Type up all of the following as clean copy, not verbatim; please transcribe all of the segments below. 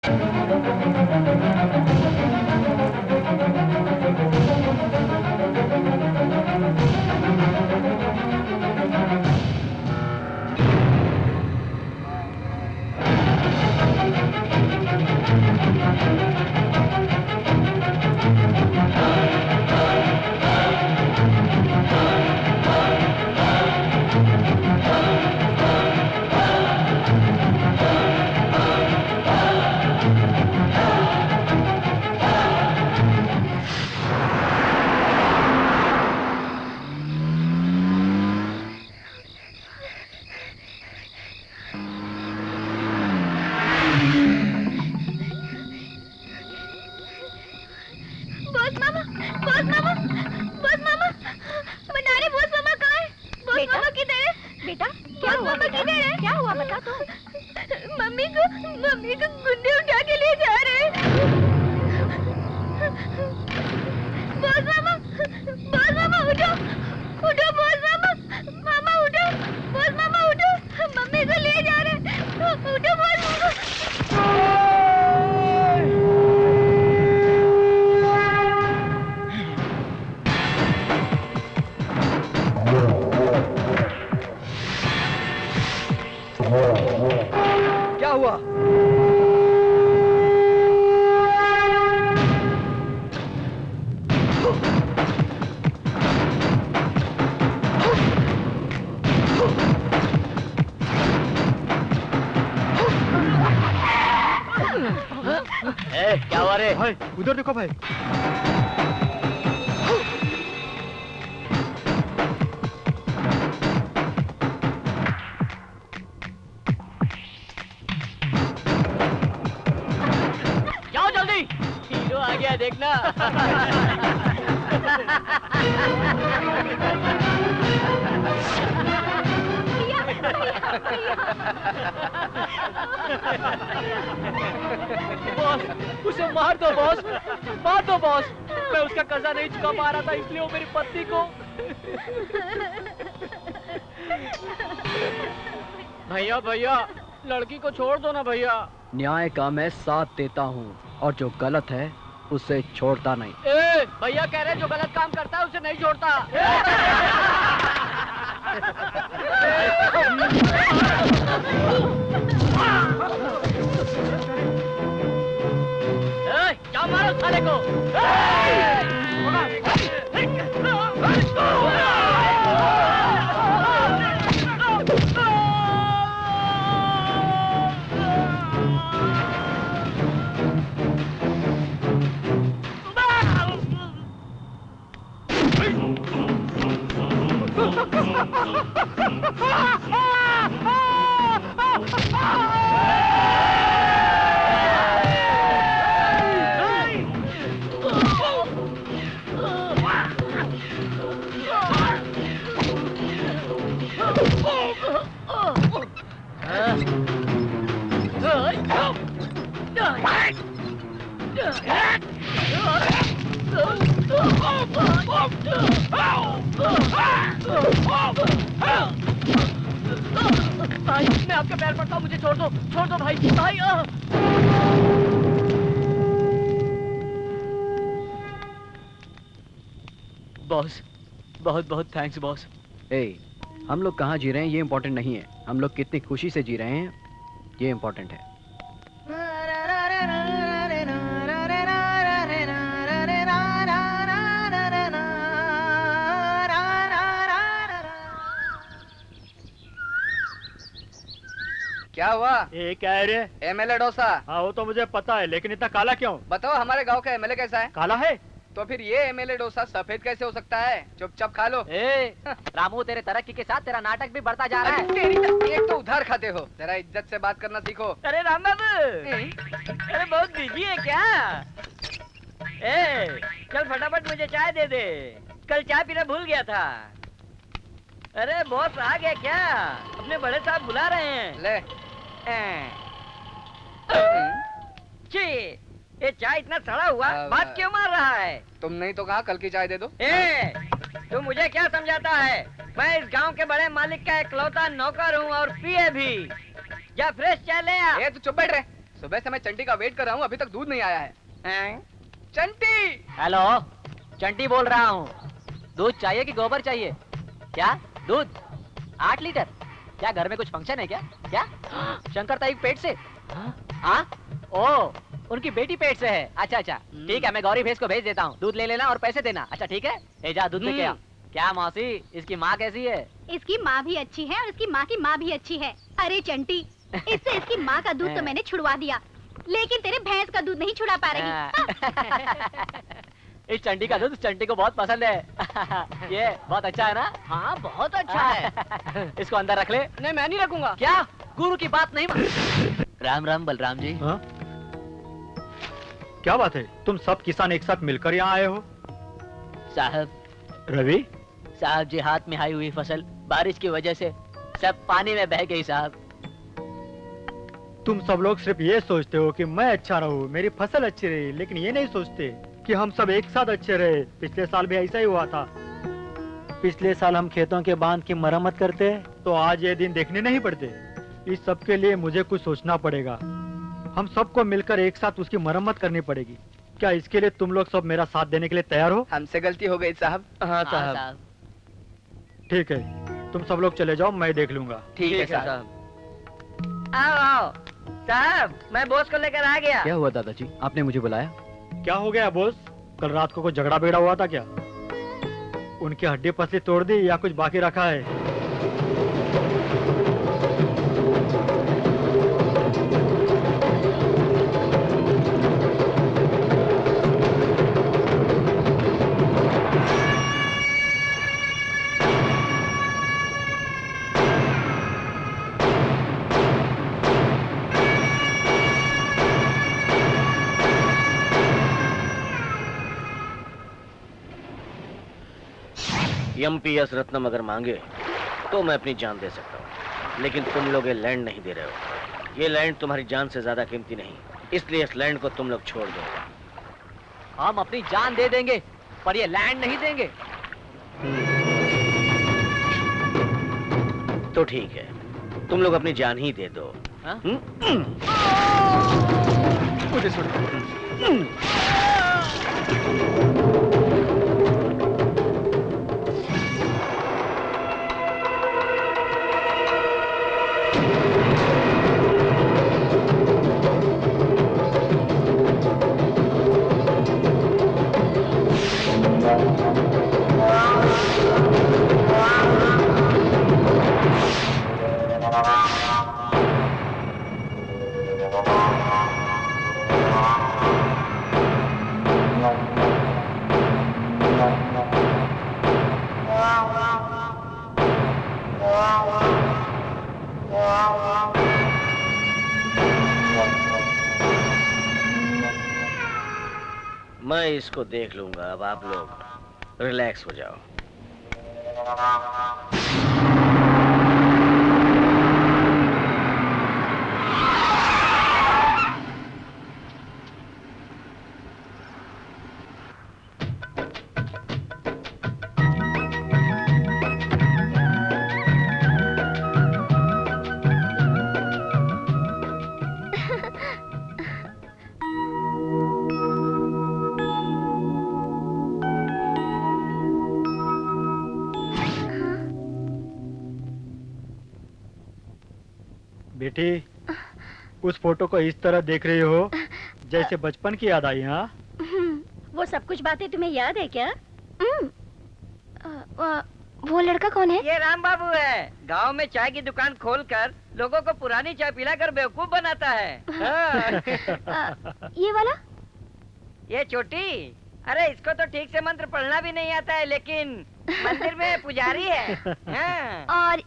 क्या हुआ रे? भाई उधर देखो भाई। जाओ जल्दी, हीरो आ गया देखना। बॉस, उसे मार दो बॉस, मार दो बॉस। मैं उसका कर्जा नहीं चुका पा रहा था, इसलिए वो मेरी पत्नी को। भैया भैया, लड़की को छोड़ दो ना भैया। न्याय का मैं साथ देता हूँ और जो गलत है उसे छोड़ता नहीं। भैया कह रहे जो गलत काम करता है उसे नहीं छोड़ता। क्या मारो साले को? भाई मैं आपके पैर पड़ता हूँ, मुझे छोड़ दो भाई। भाई बॉस, बहुत बहुत थैंक्स बॉस। हम लोग कहाँ जी रहे हैं ये इम्पोर्टेंट नहीं है, हम लोग कितनी खुशी से जी रहे हैं ये इम्पोर्टेंट है। क्या हुआ? ये क्या है रे? एमएलए डोसा। हाँ वो तो मुझे पता है, लेकिन इतना काला क्यों? बताओ हमारे गांव का एमएलए कैसा है? काला है? तो फिर ये एमएलए डोसा सफेद कैसे हो सकता है? चुपचाप खा लो। रामू, तेरे तरक्की के साथ तेरा नाटक भी बढ़ता जा रहा है। एक तो उधार खाते हो, जरा इज्जत से बात करना सीखो। अरे राम बाबू, अरे बहुत बिजी है क्या? चल फटाफट मुझे चाय दे दे, कल चाय पीना भूल गया था। अरे बॉस आ गया क्या? अपने बड़े साहब बुला रहे हैं। ले ये चाय इतना सड़ा हुआ बात क्यों मार रहा है? तुम नहीं तो कहा कल की चाय दे दो। तू मुझे क्या समझाता है? मैं इस गांव के बड़े मालिक का इकलौता नौकर हूँ और पिए भी। जा फ्रेश चाय ले आ। तू चुप बैठ रहे, सुबह से मैं चंटी का वेट कर रहा हूँ, अभी तक दूध नहीं आया है। हैं? चंटी! हेलो, चंटी बोल रहा हूँ। दूध चाहिए कि गोबर चाहिए? क्या? दूध 8 लीटर? क्या घर में कुछ फंक्शन है क्या? क्या? शंकर ताई पेट से? हाँ? ओ, उनकी बेटी पेट से है। अच्छा अच्छा, ठीक है, मैं गौरी भैंस को भेज देता हूँ। दूध ले लेना और पैसे देना। अच्छा ठीक है, ले जा दूध लेके आ। क्या मौसी, इसकी माँ कैसी है? इसकी माँ भी अच्छी है और इसकी माँ की माँ भी अच्छी है। अरे चंटी, इससे इसकी माँ का दूध तो मैंने छुड़वा दिया, लेकिन तेरे भैंस का दूध नहीं छुड़ा पा रही। इस चंटी का दूध चंटी को बहुत पसंद है। ये बहुत अच्छा है ना? हाँ बहुत अच्छा है। इसको अंदर रख ले। नहीं मैं नहीं रखूंगा। क्या? गुरु की बात नहीं मान। राम राम बलराम जी। हाँ? क्या बात है, तुम सब किसान एक साथ मिलकर यहाँ आए हो? साहब, रवि, साहब जी हाथ में आई हुई फसल बारिश की वजह से सब पानी में बह गई साहब। तुम सब लोग सिर्फ ये सोचते हो कि मैं अच्छा रहूं, मेरी फसल अच्छी रही, लेकिन ये नहीं सोचते कि हम सब एक साथ अच्छे रहे। पिछले साल भी ऐसा ही हुआ था। पिछले साल हम खेतों के बांध की मरम्मत करते तो आज ये दिन देखने नहीं पड़ते। इस सब के लिए मुझे कुछ सोचना पड़ेगा। हम सबको मिलकर एक साथ उसकी मरम्मत करनी पड़ेगी। क्या इसके लिए तुम लोग सब मेरा साथ देने के लिए तैयार हो? हमसे गलती हो गई साहब। हाँ साहब। ठीक है, तुम सब लोग चले जाओ, मैं देख लूंगा। ठीक है साहब। आओ आओ साहब, मैं बॉस को लेकर आ गया। क्या हुआ दादाजी, आपने मुझे बुलाया? क्या हो गया बॉस? कल रात को कोई झगड़ा बिगड़ा हुआ था क्या? उनकी हड्डी पसली तोड़ दी या कुछ बाकी रखा है? एमपीएस रत्नम अगर मांगे तो मैं अपनी जान दे सकता हूँ, लेकिन तुम लोग ये लैंड नहीं दे रहे हो। ये लैंड तुम्हारी जान से ज्यादा कीमती नहीं, इसलिए इस लैंड को तुम लोग छोड़ दो। हम अपनी जान दे देंगे पर ये लैंड नहीं देंगे। तो ठीक है, तुम लोग अपनी जान ही दे दो। हाँ? मुझे छोड़ो। मैं इसको देख लूंगा, अब आप लोग रिलैक्स हो जाओ। बेटी, उस फोटो को इस तरह देख रही हो जैसे बचपन की याद आई। हाँ, वो सब कुछ बातें तुम्हें याद है क्या? वो लड़का कौन है? ये राम बाबू है, गांव में चाय की दुकान खोलकर लोगों को पुरानी चाय पिलाकर बेवकूफ बनाता है। हाँ। ये वाला? ये छोटी, अरे इसको तो ठीक से मंत्र पढ़ना भी नहीं आता है, लेकिन मंदिर में पुजारी है। हाँ। और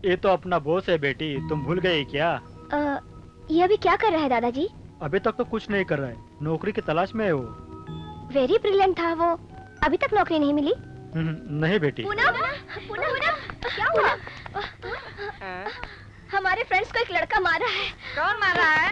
ये तो अपना बॉस है बेटी, तुम भूल गई क्या? ये अभी क्या कर रहा है दादाजी? अभी तक तो कुछ नहीं कर रहा है, नौकरी की तलाश में है वो। वेरी ब्रिलियंट था वो, अभी तक नौकरी नहीं मिली? नहीं बेटी। पूनम, क्या हुआ? हमारे फ्रेंड्स को एक लड़का मारा है। कौन मारा है?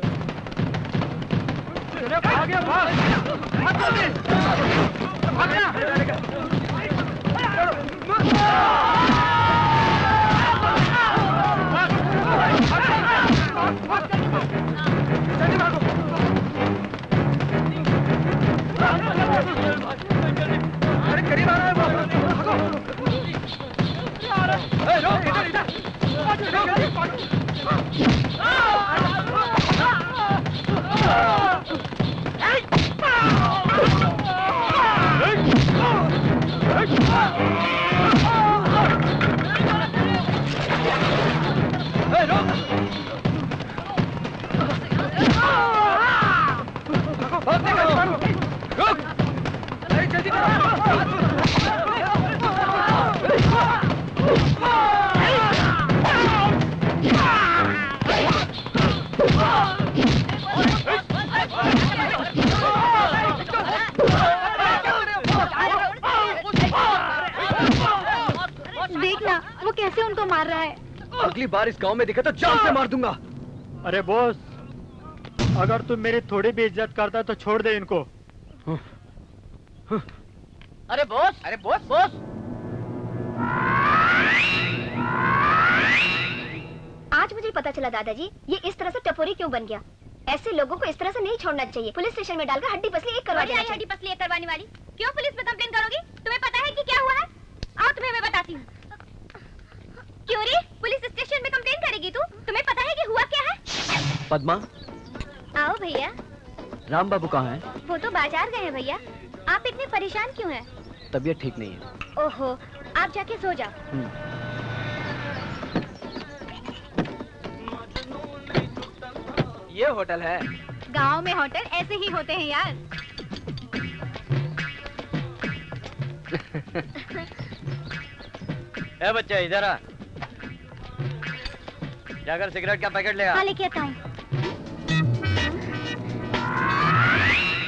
देखना वो कैसे उनको मार रहा है। अगली बार इस गांव में दिखे तो जान से मार दूंगा। अरे बॉस, अगर तुम मेरी थोड़ी भी इज्जत करता है तो छोड़ दे इनको। अरे बॉस, अरे बॉस, बॉस। आज मुझे पता चला दादाजी, ये इस तरह से टपोरी क्यों बन गया। ऐसे लोगों को इस तरह से नहीं छोड़ना चाहिए। पुलिस स्टेशन में डालकर हड्डी पसली एक करवा देना चाहिए। हड्डी पसली एक करवाने वाली क्यों पुलिस में कंप्लेन करोगी? तुम्हें पता है कि क्या हुआ है? आओ तुम्हें मैं बताती हूँ। क्यों रे, पुलिस स्टेशन में कंप्लेन करेगी तू? तुम्हें पता है कि हुआ क्या है? पद्मा, आओ भैया। राम बाबू कहाँ हैं? वो तो बाजार गए हैं भैया। आप इतने परेशान क्यों हैं? तबीयत ठीक नहीं है। ओहो, आप जाके सो जाओ। ये होटल है। गांव में होटल ऐसे ही होते हैं यार। ए बच्चा इधर आ, जाकर सिगरेट का पैकेट ले आ। हाँ लेके आता हूँ।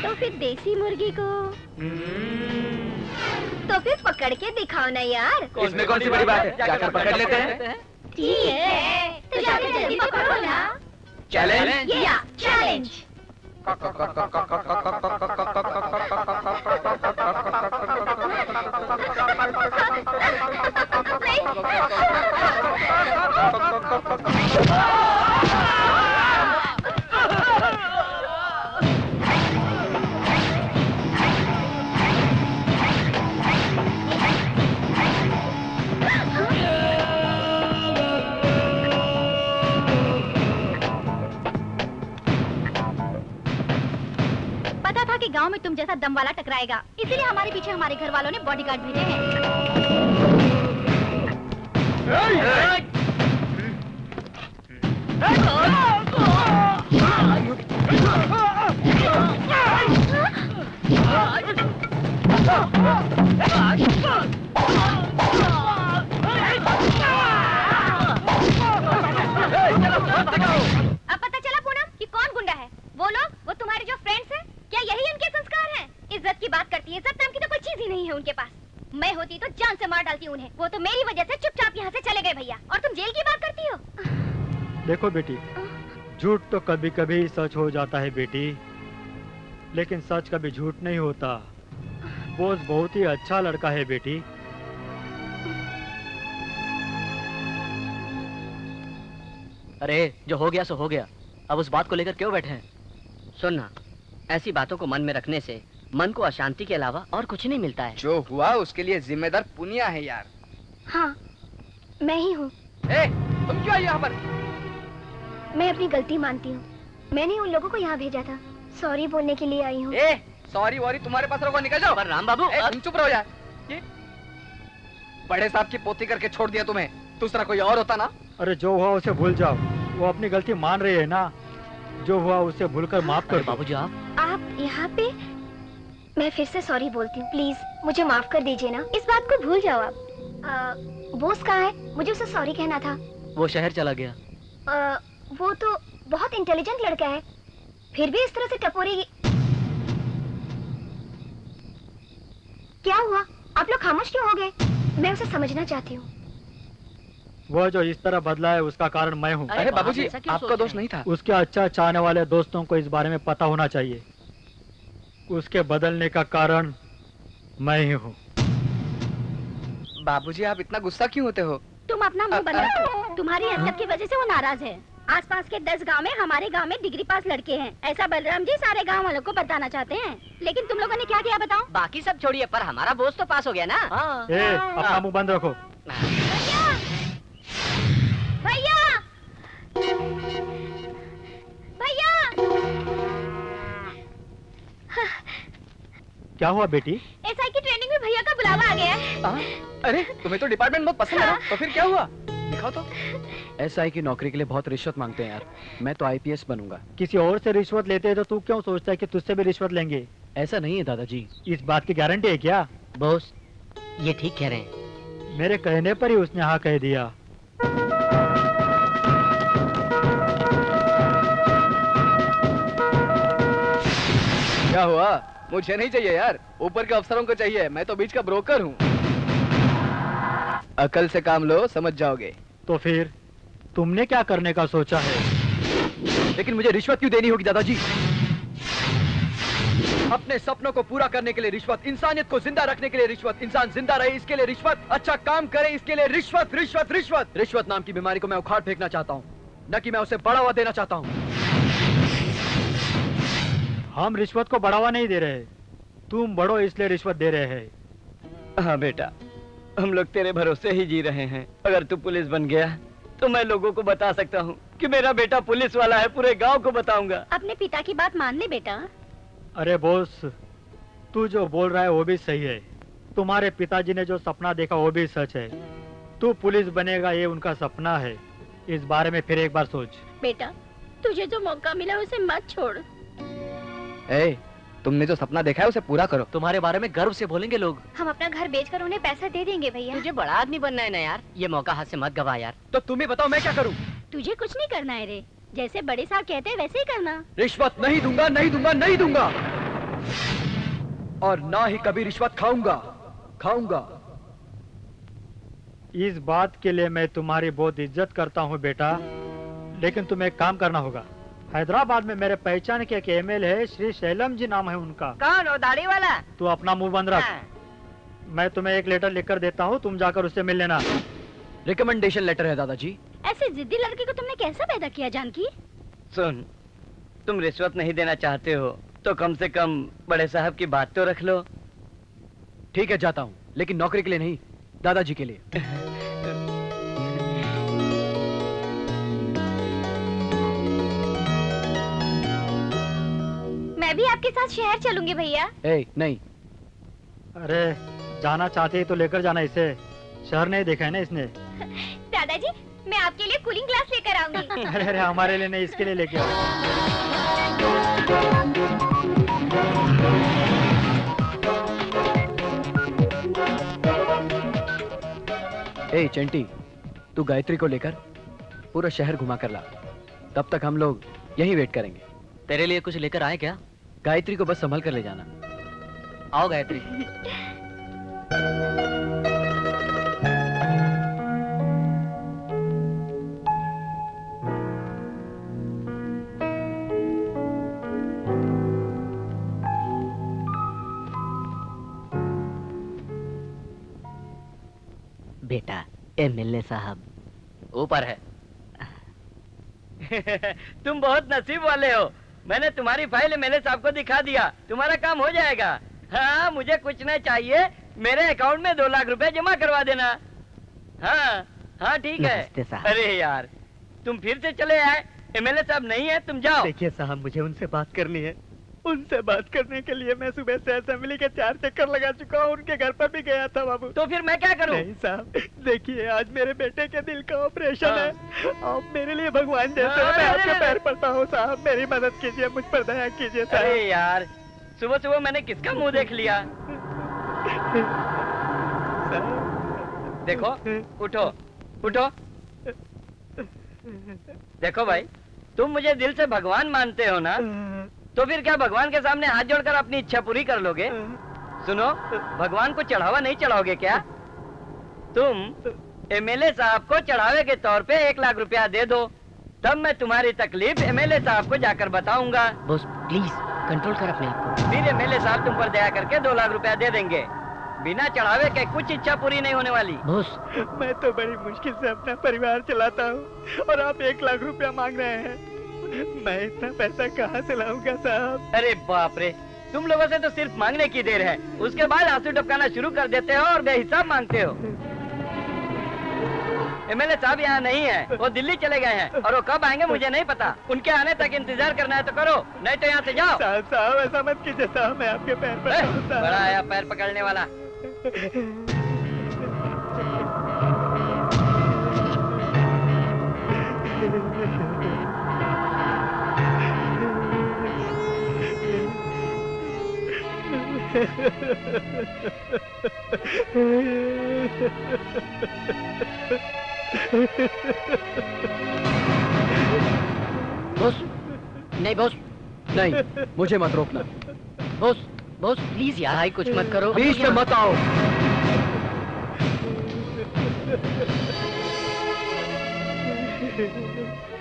तो फिर देसी मुर्गी को तो फिर पकड़ के दिखाओ ना यार। इसमें कौन सी बड़ी बात है, जाकर पकड़ लेते हैं। ठीक है, तो जाके जल्दी पकड़ो ना। चैलेंज। या चैलेंज। पता था कि गांव में तुम जैसा दम वाला टकराएगा, इसीलिए हमारे पीछे हमारे घर वालों ने बॉडीगार्ड भेजे हैं। अब पता चला पूनम कि कौन गुंडा है। वो लोग, वो तुम्हारे जो फ्रेंड्स हैं, क्या यही उनके संस्कार हैं? इज्जत की बात करती है, इज्जत नाम की तो कोई चीज ही नहीं है उनके पास। मैं होती तो जान से मार डालती उन्हें। वो तो मेरी वजह से चुपचाप यहाँ से चले गए भैया, और तुम जेल की बात करती हो। देखो बेटी, झूठ तो कभी कभी सच हो जाता है बेटी, लेकिन सच कभी झूठ नहीं होता। बोस बहुत ही अच्छा लड़का है बेटी। अरे जो हो गया सो हो गया, अब उस बात को लेकर क्यों बैठे हैं? सुनना, ऐसी बातों को मन में रखने से मन को अशांति के अलावा और कुछ नहीं मिलता है। जो हुआ उसके लिए जिम्मेदार पुनिया है यार। हाँ, मैं ही हूँ। ए, तुम क्यों आई यहाँ पर? मैं अपनी गलती मानती हूँ। मैंने उन लोगों को यहाँ भेजा था। सॉरी बोलने के लिए आई हूँ। ए, सॉरी वॉरी तुम्हारे पास रखो, निकल जाओ। पर राम बाबू, ए, तुम चुप रहो यार। ये बड़े साहब की पोती करके छोड़ दिया तुम्हें, दूसरा कोई और होता ना। अरे जो हुआ उसे भूल जाओ, वो अपनी गलती मान रही है ना। जो हुआ उसे भूलकर माफ कर दो। बाबूजी आप यहाँ पे? मैं फिर से सॉरी बोलती हूँ, प्लीज मुझे माफ कर दीजिए ना। इस बात को भूल जाओ आप। बोस कहाँ है? मुझे उसे सॉरी कहना था। वो शहर चला गया। वो तो बहुत इंटेलिजेंट लड़का है, फिर भी इस तरह से टपोरी। क्या हुआ? आप लोग खामोश क्यों हो गए? मैं उसे समझना चाहती हूँ। वो जो इस तरह बदला है उसका कारण मैं हूँ। अरे बाबूजी, ऐसा क्यों आपका सोच दोष रहे नहीं था। उसके अच्छा चाहने वाले दोस्तों को इस बारे में पता होना चाहिए। उसके बदलने का कारण मैं ही हूँ। बाबूजी, आप इतना गुस्सा क्यों होते हो? तुम अपना मुंह बंद रखो। तुम्हारी हरकत की वजह से वो नाराज है। आसपास के 10 गांव में हमारे गांव में डिग्री पास लड़के हैं, ऐसा बलराम जी सारे गांव वालों को बताना चाहते हैं। लेकिन तुम लोगों ने क्या किया बताओ? बाकी सब छोड़िए, पर हमारा बोझ तो पास हो गया ना। ए, अपना मुंह बंद रखो। क्या हुआ बेटी? एसआई की ट्रेनिंग में भैया का बुलावा आ गया है। अरे तुम्हें तो डिपार्टमेंट बहुत पसंद है ना, तो फिर क्या हुआ? दिखाओ तो। एसआई की नौकरी के लिए बहुत रिश्वत मांगते हैं यार। मैं तो आईपीएस बनूंगा। किसी और से रिश्वत लेते हैं तो तू क्यों सोचता है कि तुझसे भी रिश्वत लेंगे? ऐसा नहीं है दादाजी। इस बात की गारंटी है क्या? बॉस, ये ठीक कह रहे हैं। मेरे कहने पर ही उसने हाँ कह दिया। क्या हुआ? मुझे नहीं चाहिए यार, ऊपर के अफसरों को चाहिए। मैं तो बीच का ब्रोकर हूँ। अकल से काम लो, समझ जाओगे। तो फिर तुमने क्या करने का सोचा है? लेकिन मुझे रिश्वत क्यों देनी होगी दादाजी? अपने सपनों को पूरा करने के लिए रिश्वत, इंसानियत को जिंदा रखने के लिए रिश्वत, इंसान जिंदा रहे इसके लिए रिश्वत, अच्छा काम करे इसके लिए रिश्वत, रिश्वत, रिश्वत। रिश्वत नाम की बीमारी को मैं उखाड़ फेंकना चाहता हूँ, न कि मैं उसे बढ़ावा देना चाहता हूँ। हम रिश्वत को बढ़ावा नहीं दे रहे, तुम बढ़ो इसलिए रिश्वत दे रहे हैं। हाँ बेटा, हम लोग तेरे भरोसे ही जी रहे हैं। अगर तू पुलिस बन गया तो मैं लोगों को बता सकता हूँ कि मेरा बेटा पुलिस वाला है, पूरे गांव को बताऊंगा। अपने पिता की बात मान ले बेटा। अरे बॉस, तू जो बोल रहा है वो भी सही है। तुम्हारे पिताजी ने जो सपना देखा वो भी सच है। तू पुलिस बनेगा ये उनका सपना है। इस बारे में फिर एक बार सोच। बेटा, तुझे जो मौका मिला उसे मत छोड़। ए, तुमने जो सपना देखा है उसे पूरा करो। तुम्हारे बारे में गर्व से बोलेंगे लोग। हम अपना घर बेचकर उन्हें पैसा दे देंगे भैया। तुझे बड़ा आदमी बनना है ना यार, ये मौका हाथ से मत गवा यार। तो तुम ही बताओ मैं क्या करूँ? तुझे कुछ नहीं करना है रे, जैसे बड़े साहब कहते हैं वैसे ही करना। रिश्वत नहीं दूंगा, नहीं दूंगा, नहीं दूंगा, और ना ही कभी रिश्वत खाऊंगा, खाऊंगा। इस बात के लिए मैं तुम्हारी बहुत इज्जत करता हूँ बेटा, लेकिन तुम्हें एक काम करना होगा। हैदराबाद में मेरे पहचान के एक एमएलए है, श्री शैलम जी नाम है उनका। कौन हो, दाढ़ी वाला? तू अपना मुंह बंद रख। मैं तुम्हें एक लेटर लिखकर देता हूँ, तुम जाकर उससे मिल लेना। रिकमेंडेशन लेटर है दादाजी। ऐसे जिद्दी लड़के को तुमने कैसे पैदा किया जानकी? सुन, तुम रिश्वत नहीं देना चाहते हो तो कम से कम बड़े साहब की बात तो रख लो। ठीक है, जाता हूँ, लेकिन नौकरी के लिए नहीं, दादाजी के लिए। मैं भी आपके साथ शहर चलूंगी भैया। नहीं। अरे जाना चाहते ही तो लेकर जाना इसे, शहर नहीं देखा है ना इसने। दादाजी, मैं आपके लिए कूलिंग ग्लास लेकर आऊंगी। अरे हमारे लिए नहीं, इसके लिए लेके ए चंटी, तू गायत्री को लेकर पूरा शहर घुमा कर ला। तब तक हम लोग यहीं वेट करेंगे। तेरे लिए कुछ लेकर आए क्या? गायत्री को बस संभल कर ले जाना। आओ गायत्री। बेटा, एमएलए साहब ऊपर है। तुम बहुत नसीब वाले हो। मैंने तुम्हारी फाइल एमएलए साहब को दिखा दिया, तुम्हारा काम हो जाएगा। हाँ, मुझे कुछ नहीं चाहिए, मेरे अकाउंट में 2 लाख रुपए जमा करवा देना। हाँ हाँ ठीक है। नमस्ते साहब। अरे यार, तुम फिर से चले आए। एमएलए साहब नहीं है, तुम जाओ। देखिए साहब, मुझे उनसे बात करनी है। उनसे बात करने के लिए मैं सुबह से असेंबली के 4 चक्कर लगा चुका हूँ, उनके घर पर भी गया था बाबू। तो फिर मैं क्या करूँ? नहीं साहब, देखिए आज मेरे बेटे के दिल का ऑपरेशन हाँ। है। आप मेरे लिए भगवान जैसे हाँ, हो, मैं अरे, आपके अरे, पैर पड़ता हूँ साहब, मेरी मदद कीजिए, मुझ पर दया कीजिए साहब। अरे यार, सुबह सुबह मैंने किसका मुंह देख लिया? देखो, उठो उठो। देखो भाई, तुम मुझे दिल से भगवान मानते हो ना, तो फिर क्या भगवान के सामने हाथ जोड़कर अपनी इच्छा पूरी कर लोगे? सुनो, भगवान को चढ़ावा नहीं चढ़ाओगे क्या? तुम एमएलए साहब को चढ़ावे के तौर पे 1 लाख रुपया दे दो, तब मैं तुम्हारी तकलीफ एमएलए साहब को जाकर बताऊंगा। बॉस प्लीज कंट्रोल कर अपने आप को। फिर एमएलए साहब तुम पर दया करके 2 लाख रुपया दे देंगे। बिना चढ़ावे के कुछ इच्छा पूरी नहीं होने वाली। बॉस, मैं तो बड़ी मुश्किल से अपना परिवार चलाता हूँ और आप 1 लाख रुपया मांग रहे हैं। मैं इतना पैसा कहाँ से लाऊंगा साहब? अरे बाप रे, तुम लोगों से तो सिर्फ मांगने की देर है, उसके बाद आंसू टपकाना शुरू कर देते हो और बेहिसाब मांगते हो। एमएलए साहब यहाँ नहीं है, वो दिल्ली चले गए हैं और वो कब आएंगे मुझे नहीं पता। उनके आने तक इंतजार करना है तो करो, नहीं तो यहाँ से जाओ। साहब ऐसा मत कीजिए साहब, मैं आपके पैर ए, बड़ा आया पैर पकड़ने वाला। बॉस, नहीं बॉस, नहीं, मुझे मत रोकना। बॉस, बॉस प्लीज यार, भाई कुछ मत करो। बीच में मत आओ।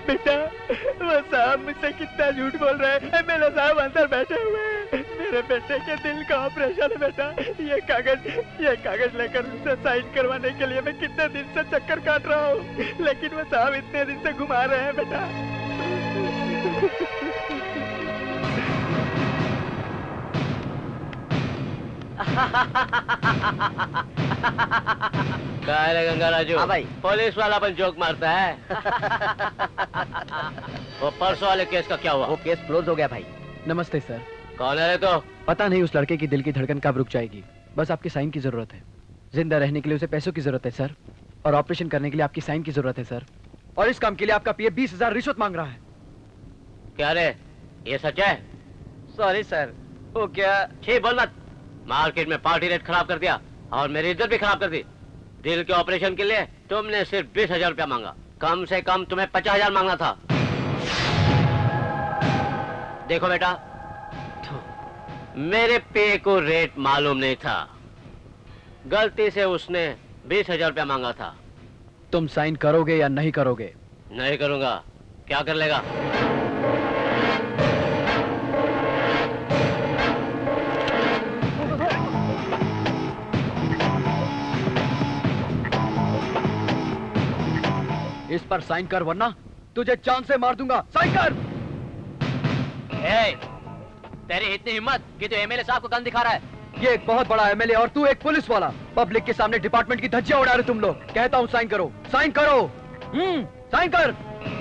बेटा वो साहब मुझसे कितना झूठ बोल रहे हैं। एमएलए साहब अंदर बैठे हुए हैं। मेरे बेटे के दिल का ऑपरेशन है बेटा। ये कागज लेकर उनसे साइन करवाने के लिए मैं कितने दिन से चक्कर काट रहा हूँ, लेकिन वो साहब इतने दिन से घुमा रहे हैं बेटा। क्या रे गंगा राजू? हाँ भाई। पुलिस वाला अपन जोक मारता है। वो परसों वाले केस का क्या हुआ? वो केस क्लोज हो गया भाई। नमस्ते सर। कौन है रे तो? पता नहीं उस लड़के की दिल की धड़कन कब रुक जाएगी। बस आपकी साइन की जरूरत है। जिंदा रहने के लिए उसे पैसों की जरूरत है सर, और ऑपरेशन करने के लिए आपकी साइन की जरूरत है सर। और इस काम के लिए आपका पीए 20,000 रिश्वत मांग रहा है। क्या रे, ये सच है? Sorry sir. वो क्या? छी बोल मत। मार्केट में पार्टी रेट खराब कर दिया और मेरी इज्जत भी खराब कर दी। दिल के ऑपरेशन के लिए तुमने सिर्फ 20,000 रुपया मांगा, कम से कम तुम्हें 50,000 मांगना था। देखो बेटा, मेरे पे को रेट मालूम नहीं था, गलती से उसने 20,000 रुपया मांगा था। तुम साइन करोगे या नहीं करोगे? नहीं करूंगा। क्या कर लेगा? इस पर साइन कर वरना तुझे जान से मार दूंगा। साइन कर। तेरी इतनी हिम्मत कि तू एमएलए साहब को गन दिखा रहा है? ये एक बहुत बड़ा एमएलए और तू एक पुलिस वाला। पब्लिक के सामने डिपार्टमेंट की धज्जियां उड़ा रहे तुम लोग। कहता हूँ साइन करो, साइन करो। साइन कर,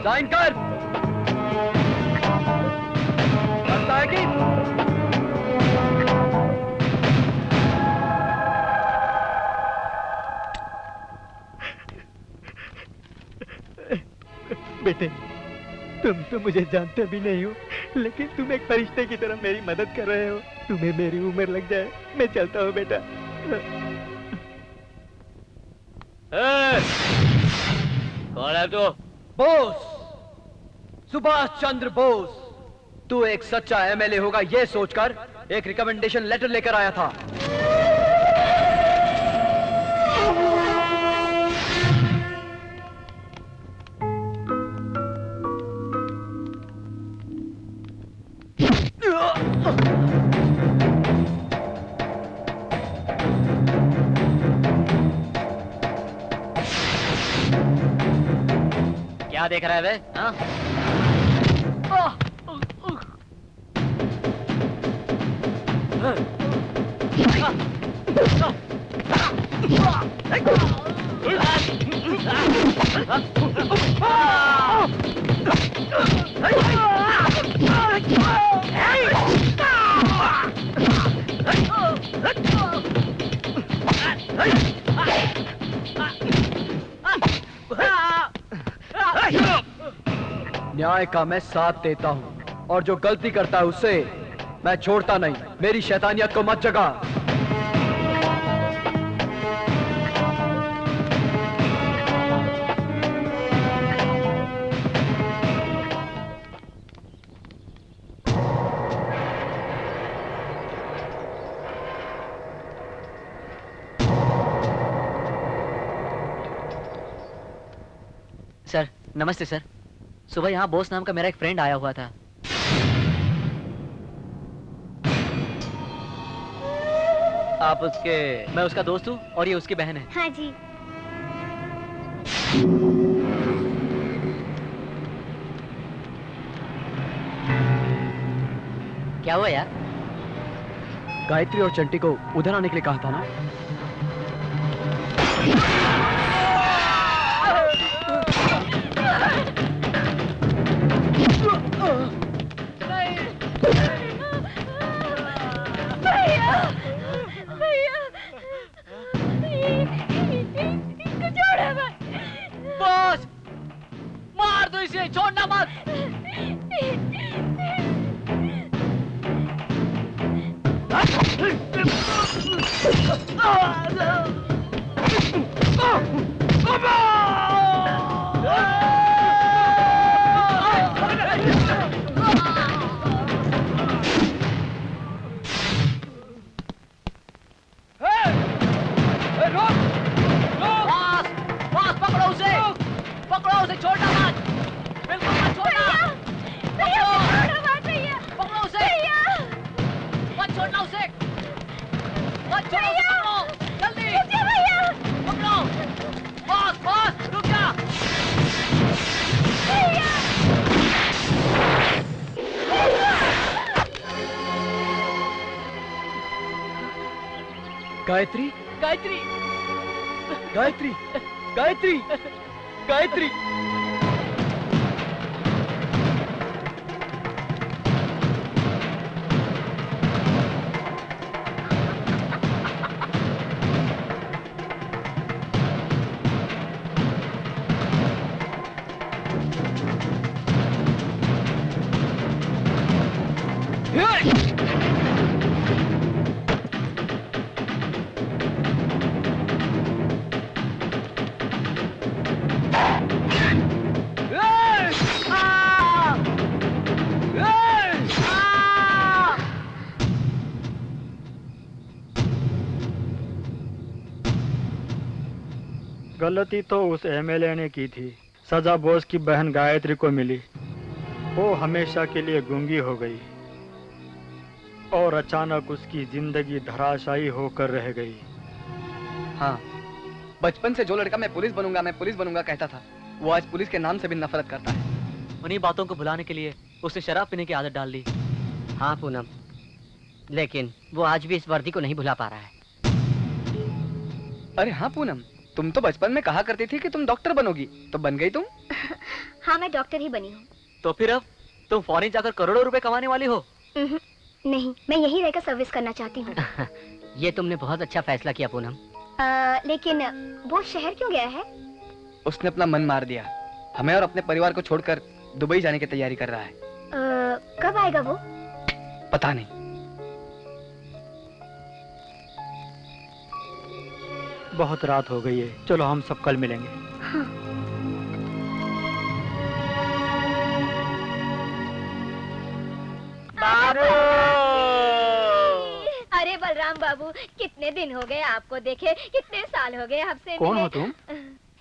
साइन कर। लगता है कि बेटे तुम तो मुझे जानते भी नहीं हो, लेकिन तुम एक फरिश्ते की तरह मेरी मदद कर रहे हो। तुम्हें मेरी उम्र लग जाए, मैं चलता हूँ बेटा। कौन है तू? बोस, सुभाष चंद्र बोस। तू एक सच्चा एमएलए होगा ये सोचकर एक रिकमेंडेशन लेटर लेकर आया था। क्या देख रहा है वे? हाँ? न्याय का मैं साथ देता हूँ और जो गलती करता है उससे मैं छोड़ता नहीं। मेरी शैतानियत को मत जगा। सर नमस्ते सर। सुबह यहाँ बोस नाम का मेरा एक फ्रेंड आया हुआ था। आप उसके? मैं उसका दोस्त हूँ और ये उसकी बहन है। हाँ जी। क्या हुआ यार? गायत्री और चंटी को उधर आने के लिए कहा था ना? उसे छोड़ना मत। बॉस, बॉस पकड़ो उसे, पकड़ो उसे, छोड़ना मत, बिल्कुल मत छोड़ना। पकड़ो उसे, मत छोड़ना उसे, मत छोड़ो उसे, पकड़ो, जल्दी, पकड़ो। बॉस, बॉस, रुक जा। गायत्री, गायत्री, गायत्री, गायत्री, गायत्री। गलती तो उस एमएलए ने की थी, सजा बोस की बहन गायत्री को मिली। वो हमेशा के लिए गूंगी हो गई और अचानक उसकी जिंदगी धराशायी होकर रह गई। हाँ, बचपन से जो लड़का मैं पुलिस बनूंगा कहता था, वो आज पुलिस के नाम से भी नफरत करता है। उन्हीं बातों को भुलाने के लिए उसने शराब पीने की आदत डाल दी। हाँ पूनम, लेकिन वो आज भी इस वर्दी को नहीं भुला पा रहा है। अरे हाँ पूनम, तुम तो बचपन में कहा करती थी कि तुम डॉक्टर बनोगी, तो बन गई तुम? हाँ, मैं डॉक्टर ही बनी हूँ। तो फिर अब तुम फॉरेन जाकर करोड़ों रुपए कमाने वाली हो? नहीं, मैं यही रहकर सर्विस करना चाहती हूँ। ये तुमने बहुत अच्छा फैसला किया पूनम। लेकिन वो शहर क्यों गया है? उसने अपना मन मार दिया, हमें और अपने परिवार को छोड़कर दुबई जाने की तैयारी कर रहा है। कब आएगा वो? पता नहीं। बहुत रात हो गई है, चलो हम सब कल मिलेंगे। हाँ। अरे बलराम बाबू, कितने दिन हो गए आपको देखे, कितने साल हो गए आपसे कौन मिले। हो तुम?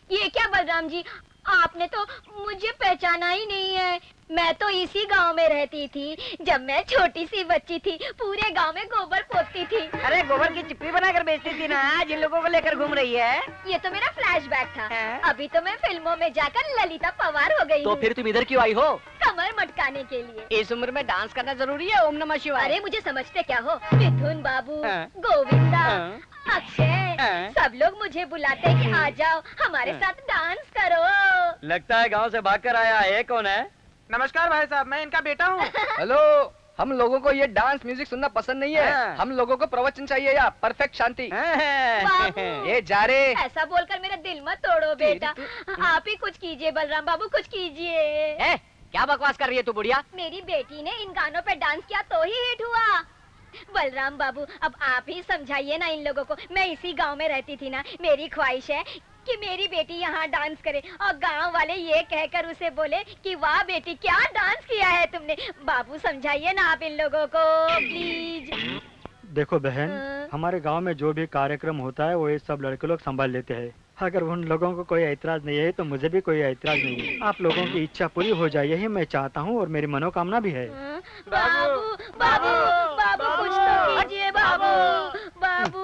ये क्या बलराम जी, आपने तो मुझे पहचाना ही नहीं है। मैं तो इसी गांव में रहती थी जब मैं छोटी सी बच्ची थी, पूरे गांव में गोबर पोतती थी। अरे गोबर की चिप्पी बनाकर बेचती थी ना, जिन लोगों को लेकर घूम रही है। ये तो मेरा फ्लैशबैक था। अभी तो मैं फिल्मों में जाकर ललिता पवार हो गई तो हूँ। फिर तुम इधर क्यों आई हो? कमर मटकाने के लिए। इस उम्र में डांस करना जरूरी है? ओम नमः शिवाय। अरे मुझे समझते क्या हो, मिथुन बाबू, गोविंदा, अक्षय, सब लोग मुझे बुलाते हैं कि आ जाओ हमारे साथ डांस करो। लगता है गांव से भागकर आया है। कौन है? नमस्कार भाई साहब, मैं इनका बेटा हूँ। हेलो, हम लोगों को ये डांस म्यूजिक सुनना पसंद नहीं है। हम लोगों को प्रवचन चाहिए या परफेक्ट शांति। बाबू, ये जा रे। ऐसा बोलकर मेरा दिल मत तोड़ो बेटा। आप ही कुछ कीजिए बलराम बाबू, कुछ कीजिए। क्या बकवास कर रही है तू बुढ़िया? मेरी बेटी ने इन गानों पे डांस किया तो ही हिट हुआ। बलराम बाबू, अब आप ही समझाइए ना इन लोगों को। मैं इसी गांव में रहती थी ना, मेरी ख्वाहिश है कि मेरी बेटी यहाँ डांस करे और गांव वाले ये कहकर उसे बोले कि वाह बेटी, क्या डांस किया है तुमने। बाबू समझाइए ना आप इन लोगों को प्लीज। देखो बहन, हमारे गांव में जो भी कार्यक्रम होता है वो ये सब लड़के लोग संभाल लेते हैं। अगर उन लोगों को कोई ऐतराज नहीं है तो मुझे भी कोई ऐतराज नहीं है। आप लोगों की इच्छा पूरी हो जाए, यही मैं चाहता हूँ और मेरी मनोकामना भी है। बाबू, बाबू, बाबू, कुछ तो कीजिए बाबू, बाबू।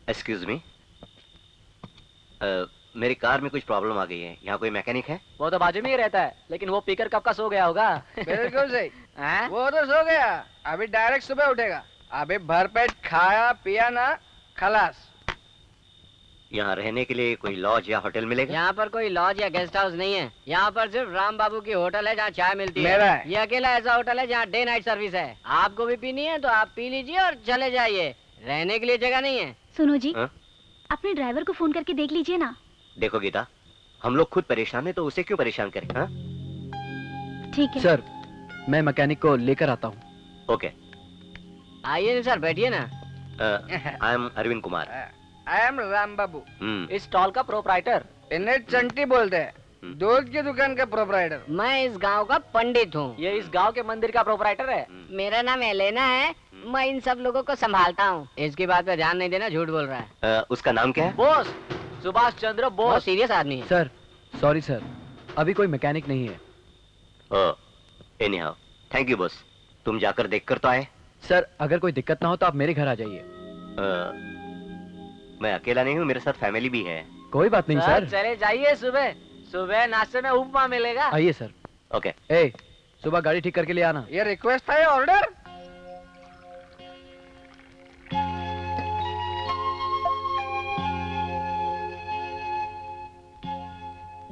एक्सक्यूज मी, मेरी कार में कुछ प्रॉब्लम आ गई है। यहाँ कोई मैकेनिक है? वो तो बाजू में ही रहता है, लेकिन वो पीकर कब का सो गया होगा। बिल्कुल सही। वो तो सो गया, अभी डायरेक्ट सुबह उठेगा। अभी भरपेट खाया पिया ना, खलास। यहाँ रहने के लिए कोई लॉज या होटल मिलेगा? यहाँ पर कोई लॉज या गेस्ट हाउस नहीं है। यहाँ पर सिर्फ राम बाबू की होटल है जहाँ चाय मिलती मेरा है। है। ये अकेला ऐसा होटल है जहाँ डे नाइट सर्विस है। आपको भी पीनी है तो आप पी लीजिए और चले जाइए। रहने के लिए जगह नहीं है। सुनो जी, हाँ? अपने ड्राइवर को फोन करके देख लीजिए ना। देखो गीता, हम लोग खुद परेशान है तो उसे क्यों परेशान करें? हाँ? ठीक है सर, मैं मैकेनिक को लेकर आता हूँ। ओके। आइए सर, बैठिए ना। I am Arvind Kumar. I am Ram Babu. इस स्टॉल का प्रोपराइटर। इन्हें चंटी बोलते हैं, दूध की दुकान का प्रोपराइटर। मैं इस गांव का पंडित हूँ। ये इस गांव के मंदिर का प्रोपराइटर है। मेरा नाम एलेना है। मैं इन सब लोगों को संभालता हूँ। इसकी बात पे ध्यान नहीं देना, झूठ बोल रहा है। उसका नाम क्या है? बोस, सुभाष चंद्र बहुत बोस। सीरियस आदमी है। सर, सॉरी सर, अभी कोई मैकेनिक नहीं है। Any how, thank you boss. तुम जाकर देख कर तो आए? सर, अगर कोई दिक्कत ना हो तो आप मेरे घर आ जाइए। मैं अकेला नहीं हूँ, मेरे साथ फैमिली भी है। कोई बात नहीं सर। चले जाइए। सुबह सुबह नाश्ते में उपमा मिलेगा। आइए सर। ओके। ए, सुबह गाड़ी ठीक करके ले आना। ये रिक्वेस्ट है, ऑर्डर?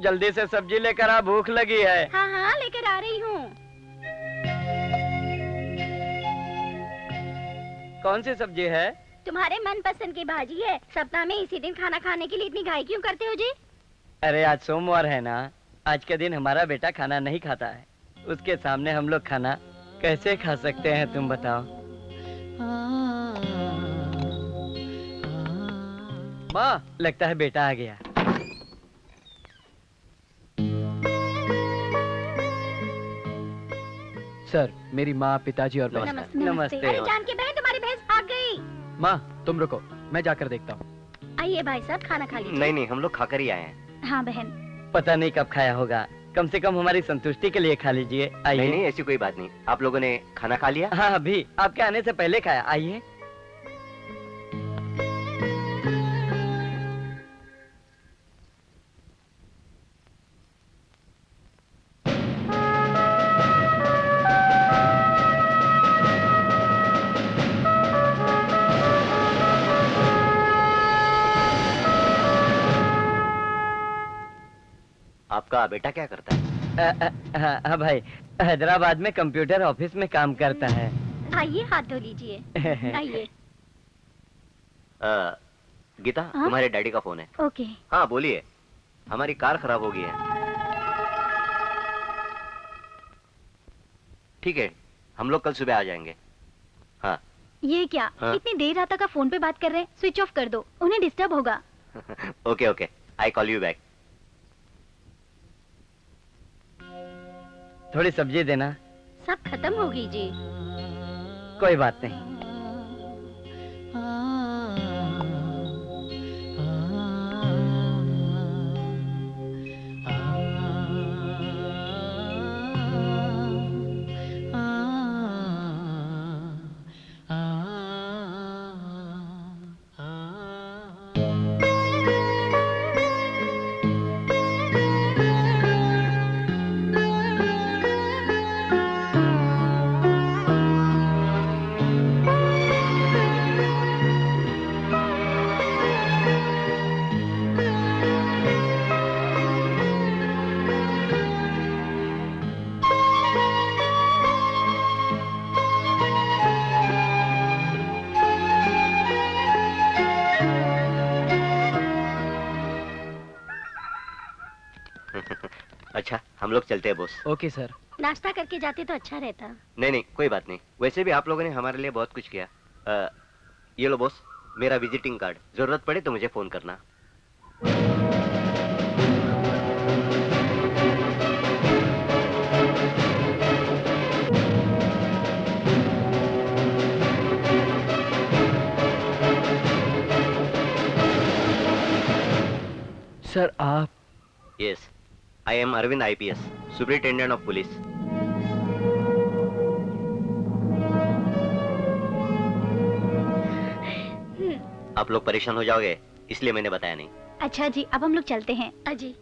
जल्दी से सब्जी लेकर आ, भूख लगी है। हाँ हाँ, लेकर आ रही हूँ। कौन सी सब्जी है? तुम्हारे मनपसंद की भाजी है। सप्ताह में इसी दिन खाना खाने के लिए इतनी घाई क्यों करते हो जी? अरे आज सोमवार है ना, आज के दिन हमारा बेटा खाना नहीं खाता है। उसके सामने हम लोग खाना कैसे खा सकते हैं, तुम बताओ। माँ, लगता है बेटा आ गया। सर, मेरी माँ, पिताजी और बहन। नमस्ते। नमस्ते। अरे जानकी बहन, तुम्हारी भैंस आ गई। माँ, तुम रुको, मैं जाकर देखता हूँ। आइए भाई साहब, खाना खा लीजिए। नहीं नहीं, हम लोग खाकर ही आए हैं। हाँ बहन। पता नहीं कब खाया होगा, कम से कम हमारी संतुष्टि के लिए खा लीजिए। नहीं आइए। नहीं, ऐसी कोई बात नहीं। आप लोगों ने खाना खा लिया? हाँ, अभी आपके आने से पहले खाया। आइए। आपका बेटा क्या करता है? हाँ भाई, हैदराबाद में कंप्यूटर ऑफिस में काम करता है। आइए, हाथ धो लीजिए। आइए। गीता, हाँ? तुम्हारे डैडी का फोन है। ओके। हाँ बोलिए। हमारी कार खराब हो गई है। ठीक है, हम लोग कल सुबह आ जाएंगे। हाँ। ये क्या? हाँ? इतनी देर रात तक आप फोन पे बात कर रहे हैं? स्विच ऑफ कर दो, उन्हें डिस्टर्ब होगा। Okay okay, I call you back. थोड़ी सब्जी देना। सब खत्म हो गई जी। कोई बात नहीं। अच्छा, हम लोग चलते हैं बॉस। Okay sir. नाश्ता करके जाते तो अच्छा रहता। नहीं नहीं, कोई बात नहीं। वैसे भी आप लोगों ने हमारे लिए बहुत कुछ किया। ये लो बॉस, मेरा विजिटिंग कार्ड। जरूरत पड़े तो मुझे फोन करना। सर, आप? Yes, I am Arvind IPS, superintendent of police. आप लोग परेशान हो जाओगे, इसलिए मैंने बताया नहीं। अच्छा जी, अब हम लोग चलते हैं। अजी,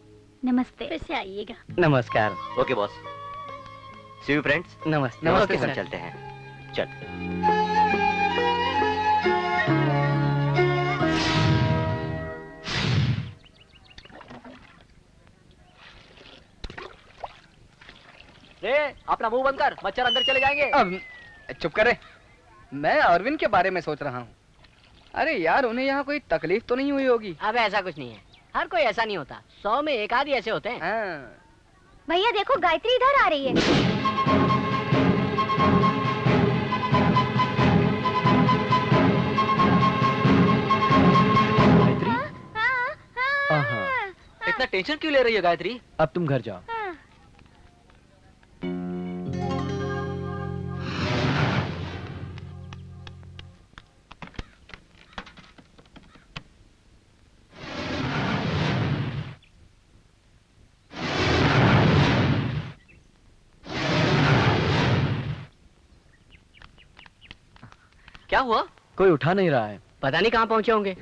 नमस्ते। फिर से आइएगा। नमस्कार। Okay boss, see you friends. नमस्ते। नमस्ते सर। सर, चलते हैं। चल। रे अपना मुंह बंद कर, मच्छर अंदर चले जाएंगे। अब चुप करे, मैं अरविंद के बारे में सोच रहा हूँ। अरे यार, उन्हें यहाँ कोई तकलीफ तो नहीं हुई होगी? अब ऐसा कुछ नहीं है, हर कोई ऐसा नहीं होता, 100 में एक आध ही ऐसे होते हैं। हाँ। भैया देखो, गायत्री इधर आ रही है। इतना टेंशन क्यों ले रही है गायत्री? अब तुम घर जाओ। क्या हुआ? कोई उठा नहीं रहा है। पता नहीं कहाँ पहुँचे होंगे।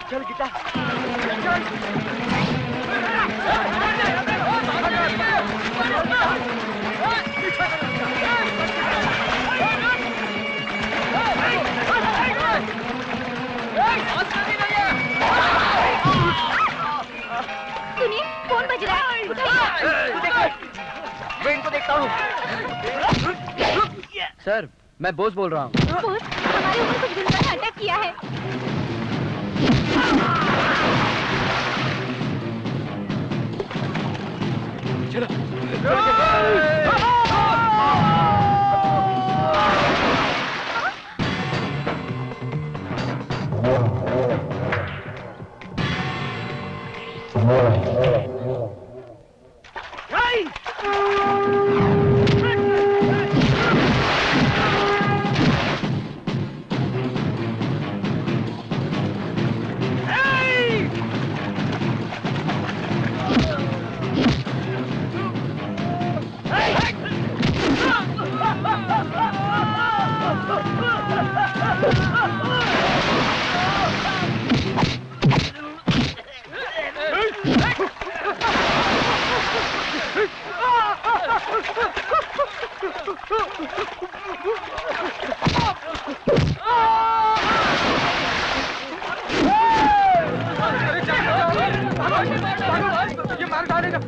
चल गीता, सुनिए, फोन बज रहा है। मैं इनको देखता हूँ। सर, मैं बोस बोल रहा हूँ। बोस, हमारे ऊपर कुछ गुंडा ने अटैक किया है। ये मार डालेगा।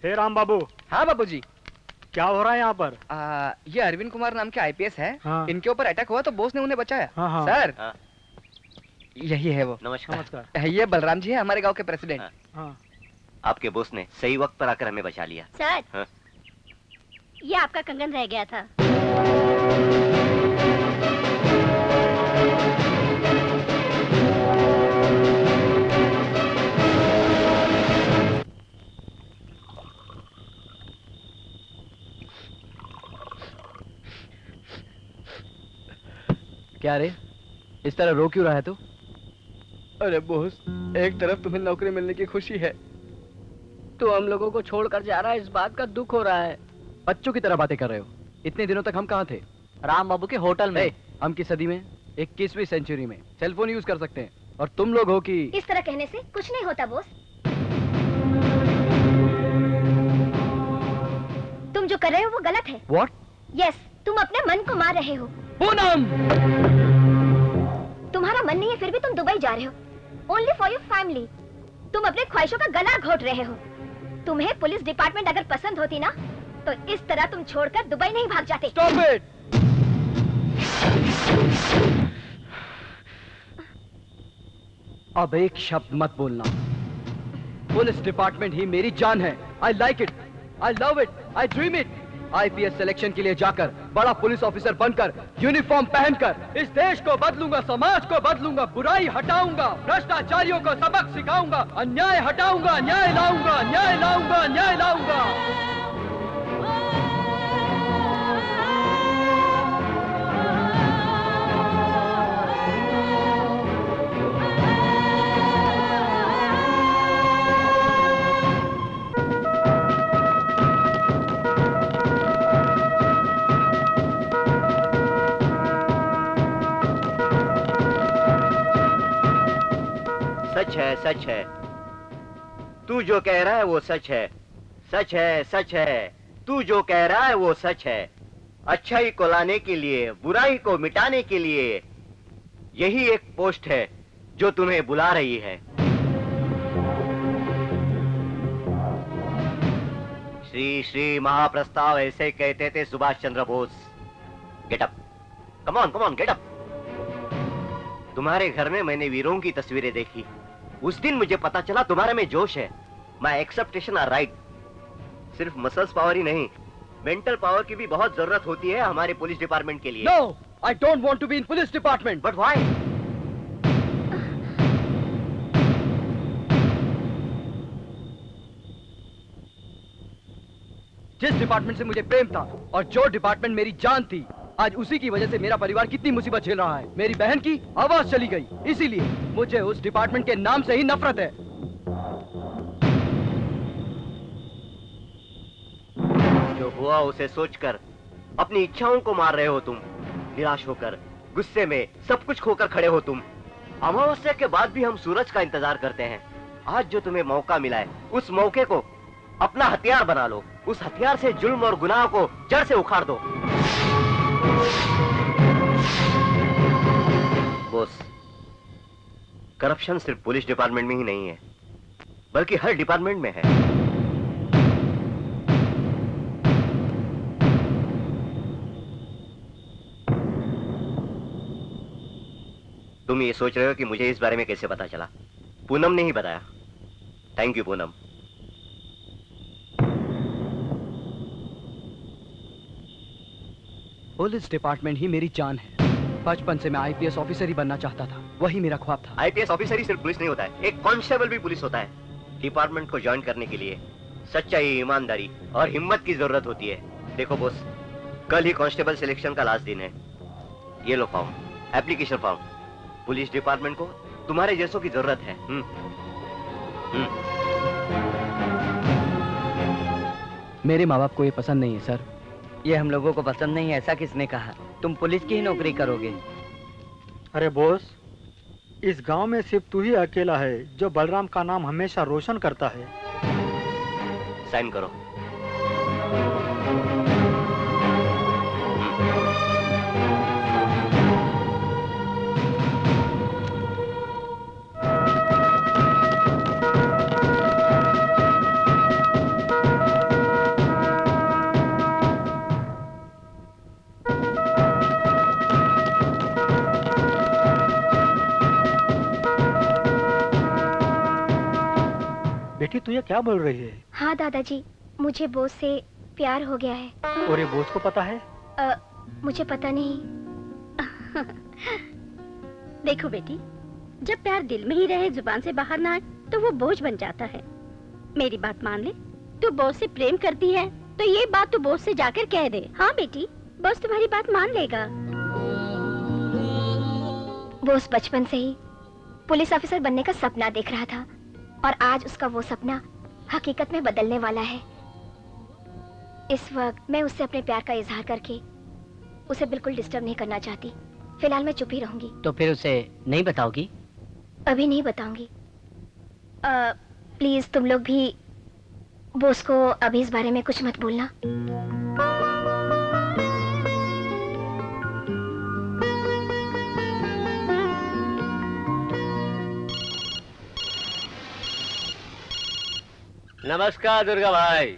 हे राम बाबू, हाँ बाबूजी। क्या हो रहा है यहाँ पर? ये अरविंद कुमार नाम के आईपीएस है। हाँ। इनके ऊपर अटैक हुआ तो बॉस ने उन्हें बचाया। हाँ, हाँ। सर, हाँ। यही है वो। नमस्कार। नमस्कार। ये बलराम जी है, हमारे गांव के प्रेसिडेंट। हाँ। हाँ। आपके बॉस ने सही वक्त पर आकर हमें बचा लिया। सर, हाँ। ये आपका कंगन रह गया था। क्या रे, इस तरह रो क्यों रहा है तू? अरे बॉस, एक तरफ तुम्हें नौकरी मिलने की खुशी है, तो हम लोगों को छोड़कर जा रहा है, इस बात का दुख हो रहा है। बच्चों की तरह बातें कर रहे हो। इतने दिनों तक हम कहाँ थे? राम बाबू के होटल में। हम की सदी में, 21वीं सेंचुरी में सेलफोन यूज कर सकते हैं, और तुम लोग हो कि इस तरह कहने से कुछ नहीं होता बोस। तुम जो कर रहे हो वो गलत है। What? यस, तुम अपने मन को मार रहे हो। पूनम! तुम्हारा मन नहीं है फिर भी तुम दुबई जा रहे हो। Only for your family. तुम अपने ख्वाहिशों का गला घोट रहे हो। तुम्हें पुलिस डिपार्टमेंट अगर पसंद होती ना तो इस तरह तुम छोड़कर दुबई नहीं भाग जाते। Stop it! अब एक शब्द मत बोलना। पुलिस डिपार्टमेंट ही मेरी जान है। I like it, I love it, I dream it. IPS selection के लिए जाकर बड़ा पुलिस ऑफिसर बनकर यूनिफॉर्म पहनकर इस देश को बदलूंगा, समाज को बदलूंगा, बुराई हटाऊंगा, भ्रष्टाचारियों को सबक सिखाऊंगा, अन्याय हटाऊंगा, न्याय लाऊंगा, न्याय लाऊंगा, न्याय लाऊंगा। सच है, सच है। तू जो कह रहा है वो सच है। सच है, सच है। तू जो कह रहा है वो सच है। अच्छाई को लाने के लिए, बुराई को मिटाने के लिए यही एक पोस्ट है जो तुम्हें बुला रही है। श्री श्री महाप्रस्ताव ऐसे कहते थे Subhash Chandra Bose. Get up, come on, come on, get up. तुम्हारे घर में मैंने वीरों की तस्वीरें देखी। उस दिन मुझे पता चला तुम्हारे में जोश है। My expectation are right. सिर्फ मसल्स पावर ही नहीं, मेंटल पावर की भी बहुत जरूरत होती है हमारे पुलिस डिपार्टमेंट के लिए। No, I don't want to be in police department. But why? जिस डिपार्टमेंट से मुझे प्रेम था और जो डिपार्टमेंट मेरी जान थी, आज उसी की वजह से मेरा परिवार कितनी मुसीबत झेल रहा है। मेरी बहन की आवाज चली गई, इसीलिए मुझे उस डिपार्टमेंट के नाम से ही नफरत है। जो हुआ उसे सोचकर अपनी इच्छाओं को मार रहे हो तुम। निराश होकर, गुस्से में, सब कुछ खोकर खड़े हो तुम। अमावस्या के बाद भी हम सूरज का इंतजार करते हैं। आज जो तुम्हें मौका मिला है, उस मौके को अपना हथियार बना लो। उस हथियार से जुल्म और गुनाह को जड़ से उखाड़ दो। बॉस, करप्शन सिर्फ पुलिस डिपार्टमेंट में ही नहीं है, बल्कि हर डिपार्टमेंट में है। तुम ये सोच रहे हो कि मुझे इस बारे में कैसे पता चला? पूनम ने ही बताया। Thank you Poonam. Police department ही मेरी जान है। बचपन से मैं आईपीएस ऑफिसर ही बनना चाहता था, वही मेरा ख्वाब था। आईपीएस ऑफिसर ही सिर्फ पुलिस नहीं होता है, एक कांस्टेबल भी पुलिस होता है। डिपार्टमेंट को ज्वाइन करने के लिए सच्चाई, ईमानदारी और हिम्मत की जरूरत होती है। देखो बॉस, कल ही कांस्टेबल सिलेक्शन का लास्ट दिन है। ये लो form, application form. Police department को तुम्हारे जैसों की जरूरत है। मेरे माँ बाप को ये पसंद नहीं है सर। ये हम लोगों को पसंद नहीं है ऐसा किसने कहा? तुम पुलिस की ही नौकरी करोगे। अरे बॉस, इस गांव में सिर्फ तू ही अकेला है जो बलराम का नाम हमेशा रोशन करता है। साइन करो। बेटी तू ये क्या बोल रही है? हाँ दादाजी, मुझे बोस से प्यार हो गया है। और ये बोस को पता है? मुझे पता नहीं। देखो बेटी, जब प्यार दिल में ही रहे, जुबान से बाहर ना आए, तो वो बोझ बन जाता है। मेरी बात मान ले, तू बोस से प्रेम करती है तो ये बात तू बोस से जाकर कह दे। हाँ बेटी, बोस तुम्हारी बात मान लेगा। बोस बचपन से ही पुलिस ऑफिसर बनने का सपना देख रहा था और आज उसका वो सपना हकीकत में बदलने वाला है। इस वक्त मैं उससे अपने प्यार का इजहार करके उसे बिल्कुल डिस्टर्ब नहीं करना चाहती। फिलहाल मैं चुप ही रहूंगी। तो फिर उसे नहीं बताओगी? अभी नहीं बताऊंगी। प्लीज तुम लोग भी बोस को अभी इस बारे में कुछ मत बोलना। नमस्कार दुर्गा भाई,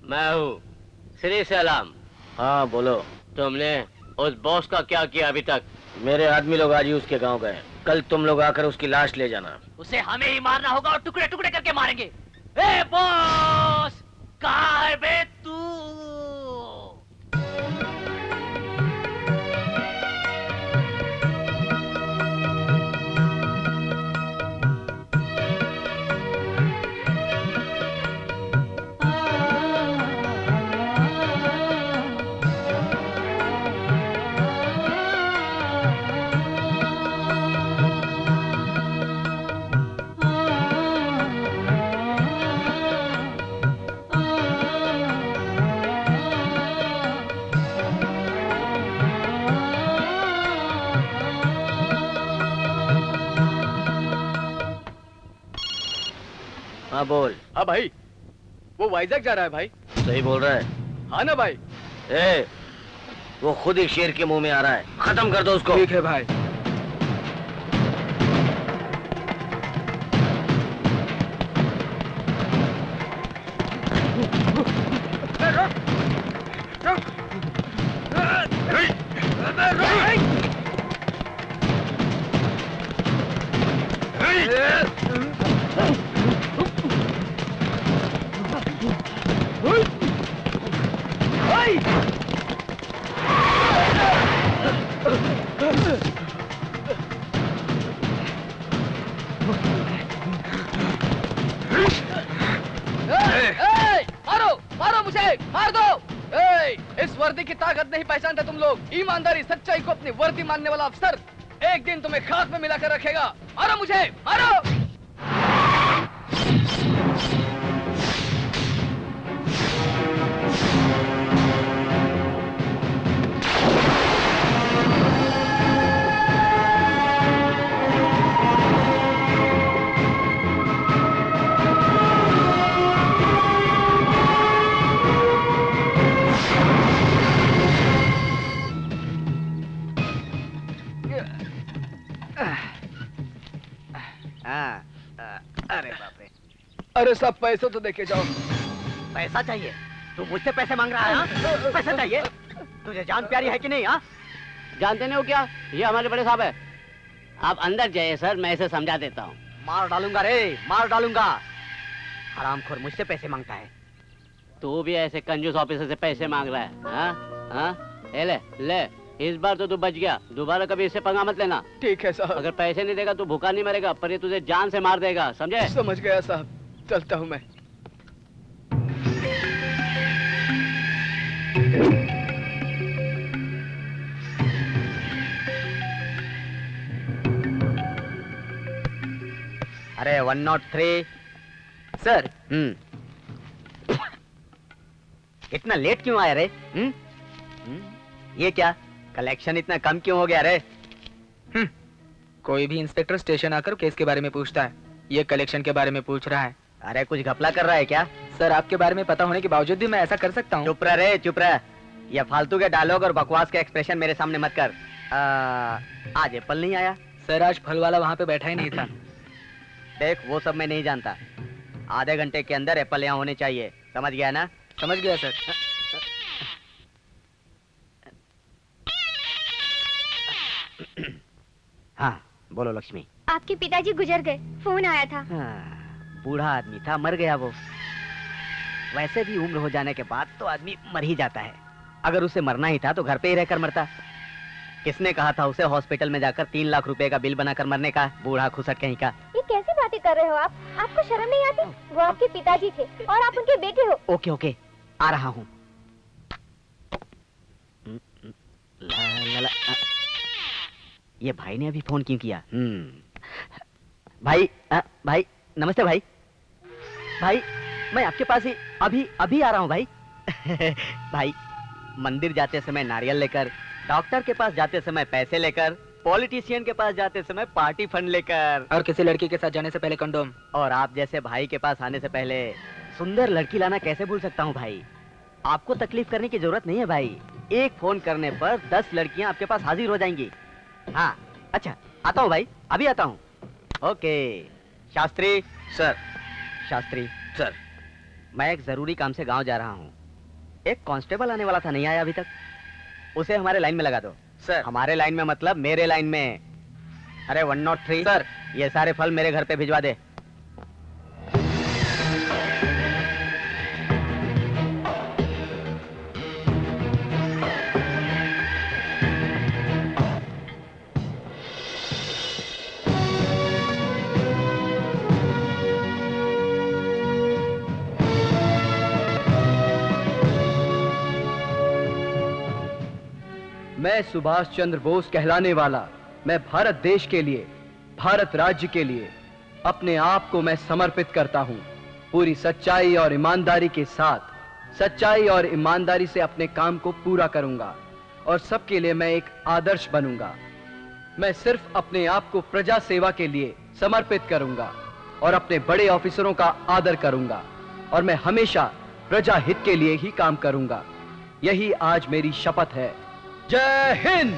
मैं हूँ श्री सलाम। हाँ बोलो। तुमने उस बॉस का क्या किया अभी तक? मेरे आदमी लोग आज ही उसके गांव गए, कल तुम लोग आकर उसकी लाश ले जाना। उसे हमें ही मारना होगा और टुकड़े टुकड़े करके मारेंगे। ए बॉस, कहाँ है बे तू? हाँ बोल। हाँ भाई, वो वाइजैक जा रहा है भाई। सही बोल रहा है। हाँ ना भाई। ए, वो खुद ही शेर के मुंह में आ रहा है, खत्म कर दो उसको। ठीक है भाई। इस वर्दी की ताकत नहीं पहचानते तुम लोग। ईमानदारी सच्चाई को अपनी वर्दी मानने वाला अफसर एक दिन तुम्हें खाक में मिलाकर रखेगा। मारो मुझे, मारो। अरे बाप रे। अरे सब पैसे तो देके जाओ। पैसा चाहिए? तू मुझसे पैसे मांग रहा है? हाँ? पैसा चाहिए? तुझे जान प्यारी है कि नहीं? हाँ, जानते नहीं हो क्या, ये हमारे बड़े साहब है। आप अंदर जाइए सर, मैं इसे समझा देता हूँ। मार डालूंगा रे, मार डालूंगा। हरामखोर मुझसे पैसे मांगता है। तू भी ऐसे कंजूस ऑफिसर से पैसे मांग रहा है? हाँ हाँ, ले ले, इस बार तो तू बच गया, दोबारा कभी इससे पंगा मत लेना। ठीक है साहब। अगर पैसे नहीं देगा तो भूखा नहीं मरेगा, पर ये तुझे जान से मार देगा, समझे? समझ गया साहब, चलता हूँ मैं। अरे 103 सर। इतना लेट क्यों आया रे? ये क्या कलेक्शन इतना कम क्यों हो गया रे? कोई भी इंस्पेक्टर स्टेशन आकर केस के बारे में पूछता है, ये कलेक्शन के बारे में पूछ रहा है। अरे कुछ घपला कर रहा है क्या? सर आपके बारे में पता होने के बावजूद भी मैं ऐसा कर सकता हूँ? चुप रह रे, चुप रह। ये फालतू के डायलॉग और बकवास के एक्सप्रेशन मेरे सामने मत कर। आज एप्पल नहीं आया? सर आज फल वाला वहाँ पे बैठा ही नहीं था। देख वो सब मैं नहीं जानता, आधे घंटे के अंदर एप्पल यहाँ होने चाहिए, समझ गया ना? समझ गया सर। हाँ बोलो लक्ष्मी। आपके पिताजी गुजर गए, फोन आया था। हाँ, बूढ़ा आदमी था, मर गया वो। वैसे भी उम्र हो जाने के बाद तो आदमी मर ही जाता है। अगर उसे मरना ही था तो घर पे ही रहकर मरता। किसने कहा था उसे हॉस्पिटल में जाकर 3 लाख रुपए का बिल बनाकर मरने का? बूढ़ा खुसट कहीं का। ये कैसी बातें कर रहे हो आप? आपको शर्म नहीं आती? वो आपके पिताजी थे और आप उनके बेटे हो। ओके ओके, आ रहा हूँ। ये भाई ने अभी फोन क्यों किया? भाई भाई नमस्ते भाई। भाई मैं आपके पास ही अभी आ रहा हूँ भाई। भाई मंदिर जाते समय नारियल लेकर, डॉक्टर के पास जाते समय पैसे लेकर, पॉलिटिशियन के पास जाते समय पार्टी फंड लेकर, और किसी लड़की के साथ जाने से पहले कंडोम। और आप जैसे भाई के पास आने से पहले सुंदर लड़की लाना कैसे भूल सकता हूँ भाई। आपको तकलीफ करने की जरूरत नहीं है भाई, एक फोन करने पर 10 लड़कियां आपके पास हाजिर हो जाएंगी। हाँ अच्छा, आता हूँ भाई, अभी आता हूँ। Okay Shastri. Sir. Shastri sir. मैं एक जरूरी काम से गांव जा रहा हूँ। एक कांस्टेबल आने वाला था, नहीं आया अभी तक। उसे हमारे लाइन में लगा दो। सर। हमारे लाइन में मतलब मेरे लाइन में। अरे 103 सर। ये सारे फल मेरे घर पे भिजवा दे। मैं सुभाष चंद्र बोस कहलाने वाला, मैं भारत देश के लिए, भारत राज्य के लिए अपने आप को मैं समर्पित करता हूं। पूरी सच्चाई और ईमानदारी के साथ, सच्चाई और ईमानदारी से अपने काम को पूरा करूंगा और सबके लिए मैं एक आदर्श बनूंगा। मैं सिर्फ अपने आप को प्रजा सेवा के लिए समर्पित करूंगा और अपने बड़े ऑफिसरों का आदर करूंगा और मैं हमेशा प्रजा हित के लिए ही काम करूंगा। यही आज मेरी शपथ है। जय हिंद।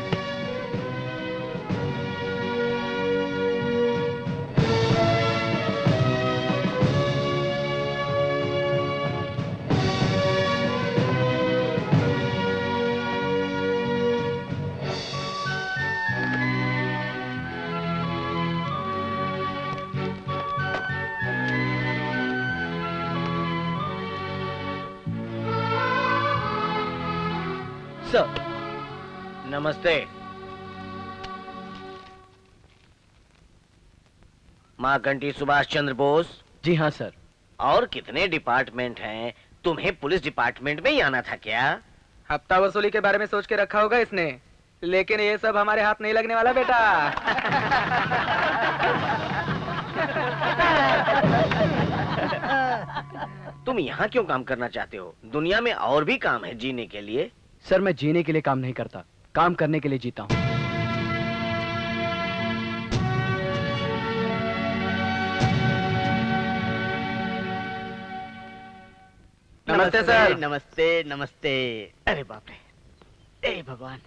सर। नमस्ते। माँ घंटी सुभाष चंद्र बोस। जी हाँ सर। और कितने डिपार्टमेंट हैं? तुम्हें पुलिस डिपार्टमेंट में ही आना था क्या? हफ्ता वसूली के बारे में सोच के रखा होगा इसने, लेकिन ये सब हमारे हाथ नहीं लगने वाला बेटा। तुम यहाँ क्यों काम करना चाहते हो? दुनिया में और भी काम है जीने के लिए। सर मैं जीने के लिए काम नहीं करता, काम करने के लिए जीता हूं। नमस्ते सर। नमस्ते नमस्ते। अरे बाप रे, ए भगवान।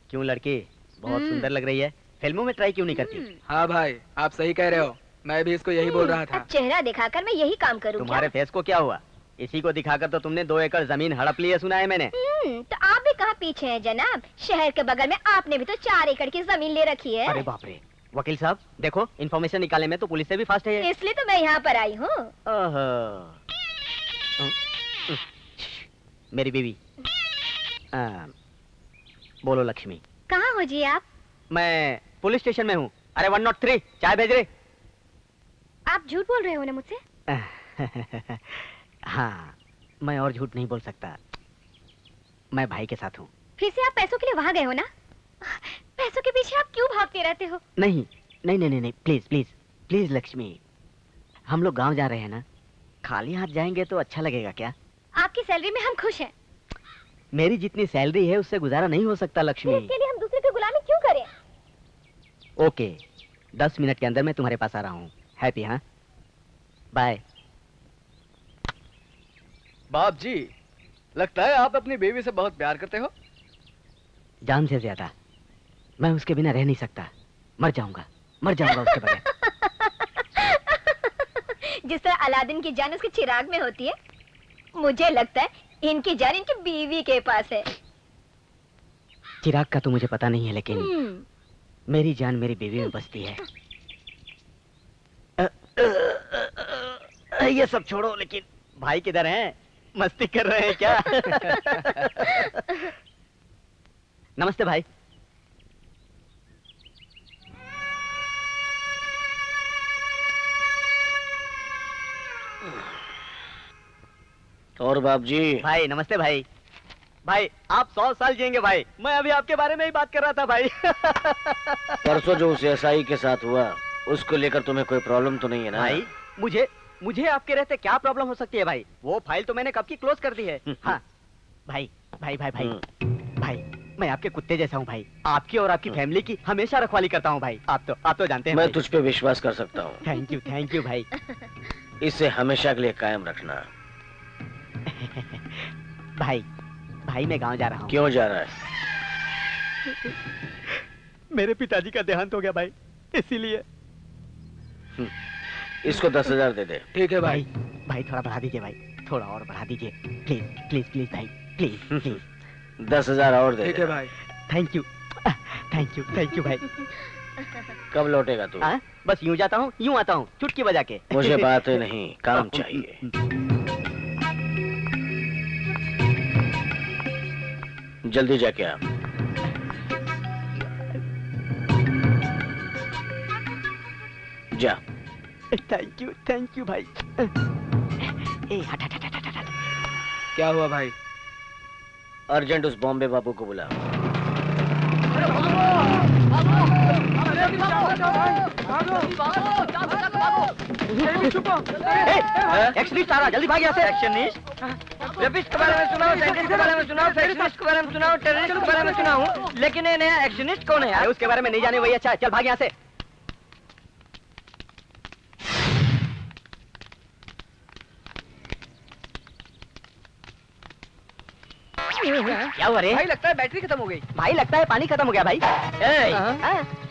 क्यों लड़की बहुत सुंदर लग रही है, फिल्मों में ट्राई क्यों नहीं करती? हाँ भाई, आप सही कह रहे हो, मैं भी इसको यही बोल रहा था। अब चेहरा दिखाकर मैं यही काम करूँ तुम्हारे फेस को क्या हुआ? इसी को दिखाकर तो तुमने 2 एकड़ जमीन हड़प ली है, सुना है मैंने। तो आप भी कहाँ पीछे हैं जनाब? शहर के बगल में आपने भी तो 4 एकड़ की जमीन ले रखी है। अरे बाप रे, वकील साहब देखो, इंफॉर्मेशन निकालने में तो पुलिस से भी फास्ट है ये। इसलिए तो मैं यहाँ पर आई हूँ। मेरी बीवी। बोलो लक्ष्मी। कहाँ हो जी आप? मैं पुलिस स्टेशन में हूँ। अरे 103 चाय भेज रहे। आप झूठ बोल रहे हो ना मुझसे? हाँ, मैं और झूठ नहीं बोल सकता। मैं भाई के साथ हूँ। फिर से आप पैसों के लिए वहाँ गए हो ना? पैसों के पीछे आप क्यों भागते रहते हो? नहीं नहीं नहीं नहीं, प्लीज प्लीज प्लीज लक्ष्मी, हम लोग गांव जा रहे हैं ना, खाली हाथ जाएंगे तो अच्छा लगेगा क्या? आपकी सैलरी में हम खुश हैं। मेरी जितनी सैलरी है उससे गुजारा नहीं हो सकता लक्ष्मी। इसके लिए हम दूसरे की गुलामी क्यों करें? ओके, 10 मिनट के अंदर मैं तुम्हारे पास आ रहा हूँ। हैप्पी? हाँ, बाय। बाप जी, लगता है आप अपनी बेबी से बहुत प्यार करते हो। जान से ज्यादा। मैं उसके बिना रह नहीं सकता, मर जाऊंगा उसके बगैर। जिस तरह अलादीन की जान उसके चिराग में होती है, मुझे लगता है इनकी जान इनकी बीवी के पास है। चिराग का तो मुझे पता नहीं है, लेकिन मेरी जान मेरी बीवी में बसती है। ये सब छोड़ो, लेकिन भाई किधर हैं? मस्ती कर रहे हैं क्या? नमस्ते भाई। और बाप जी। भाई नमस्ते भाई। भाई आप 100 साल जिएंगे भाई। मैं अभी आपके बारे में ही बात कर रहा था भाई। परसों जो उस एसआई के साथ हुआ, उसको लेकर तुम्हें कोई प्रॉब्लम तो नहीं है ना? भाई मुझे आपके रहते क्या प्रॉब्लम हो सकती है भाई? वो फाइल तो मैंने कब की क्लोज कर दी है। हाँ भाई भाई भाई भाई भाई, मैं आपके कुत्ते जैसा हूँ भाई। आपकी और आपकी फैमिली की हमेशा रखवाली करता हूँ भाई। आप तो जानते हैं। मैं तुझ पे विश्वास कर सकता हूँ। थैंक यू भाई। इसे हमेशा के लिए कायम रखना। भाई मैं गांव जा रहा हूँ। क्यों जा रहा है? मेरे पिताजी का देहांत हो गया भाई, इसीलिए। इसको 10,000 दे दे। ठीक है भाई। भाई थोड़ा बढ़ा दीजिए भाई, थोड़ा और बढ़ा दीजिए प्लीज प्लीज प्लीज भाई, प्लीज प्लीज। 10,000 और दे ठीक दे। है भाई। थैंक यू थैंक यू भाई। कब लौटेगा तू? हाँ बस यूं जाता हूँ यूं आता हूँ चुटकी बजा के। मुझे बातें नहीं, काम चाहिए। जल्दी जाके आ। जा। थैंक यू भाई। ए हट हट हट हट हट। क्या हुआ भाई? अर्जेंट उस बॉम्बे बाबू को बुला। एक्शनिस्ट आ रहा, जल्दी भाग यहाँ से। एक्शनिस्ट? रेपिस्ट के बारे में सुना हूँ, साइंटिस्ट के बारे में सुना हूँ, फैक्शनिस्ट के बारे में सुना हूँ, टेररिस्ट के बारे में सुना हूँ, लेकिन ये नया एक्शनिस्ट कौन है यार? उसके बारे में नहीं जाने वही अच्छा है, चल भाग यहाँ से। क्या हुआ रे? भाई लगता है बैटरी खत्म हो गई। भाई लगता है पानी खत्म हो गया भाई।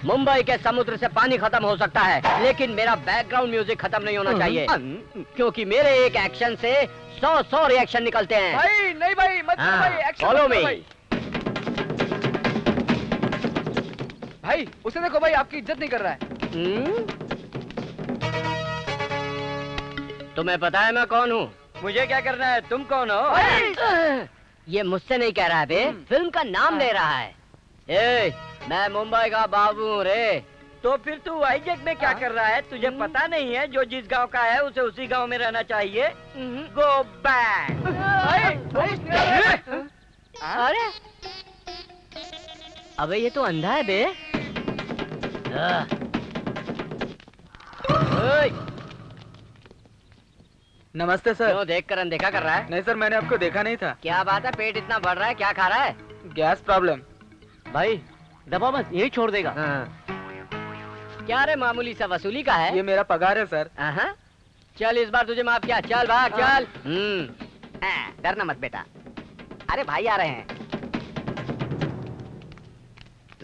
मुंबई के समुद्र से पानी खत्म हो सकता है, लेकिन मेरा बैकग्राउंड म्यूजिक खत्म नहीं होना चाहिए, क्योंकि मेरे एक एक्शन से 100 रिएक्शन निकलते हैं। भाई नहीं भाई मत करो भाई, एक्शन फॉलो मत करो मी। भाई। भाई उसे देखो भाई, आपकी इज्जत नहीं कर रहा है। तुम्हें पता है मैं कौन हूँ? मुझे क्या करना है, तुम कौन हो? ये मुझसे नहीं कह रहा है बे, फिल्म का नाम ले रहा है। ए, मैं मुंबई का बाबू हूँ रे। तो फिर तू वाईजैक में क्या कर रहा है? तुझे पता नहीं है जो जिस गांव का है उसे उसी गांव में रहना चाहिए। Go back. अरे अबे ये तो अंधा है बे। नमस्ते सर। क्यों देख कर अनदेखा कर रहा है? नहीं सर, मैंने आपको देखा नहीं था। क्या बात है, पेट इतना बढ़ रहा है, क्या खा रहा है? Gas problem. भाई दबा मत, यही छोड़ देगा। क्या रे, मामूली सा वसूली का है? ये मेरा पगार है सर। चल इस बार तुझे माफ किया, चल भाग चल। डरना मत बेटा। अरे भाई आ रहे हैं।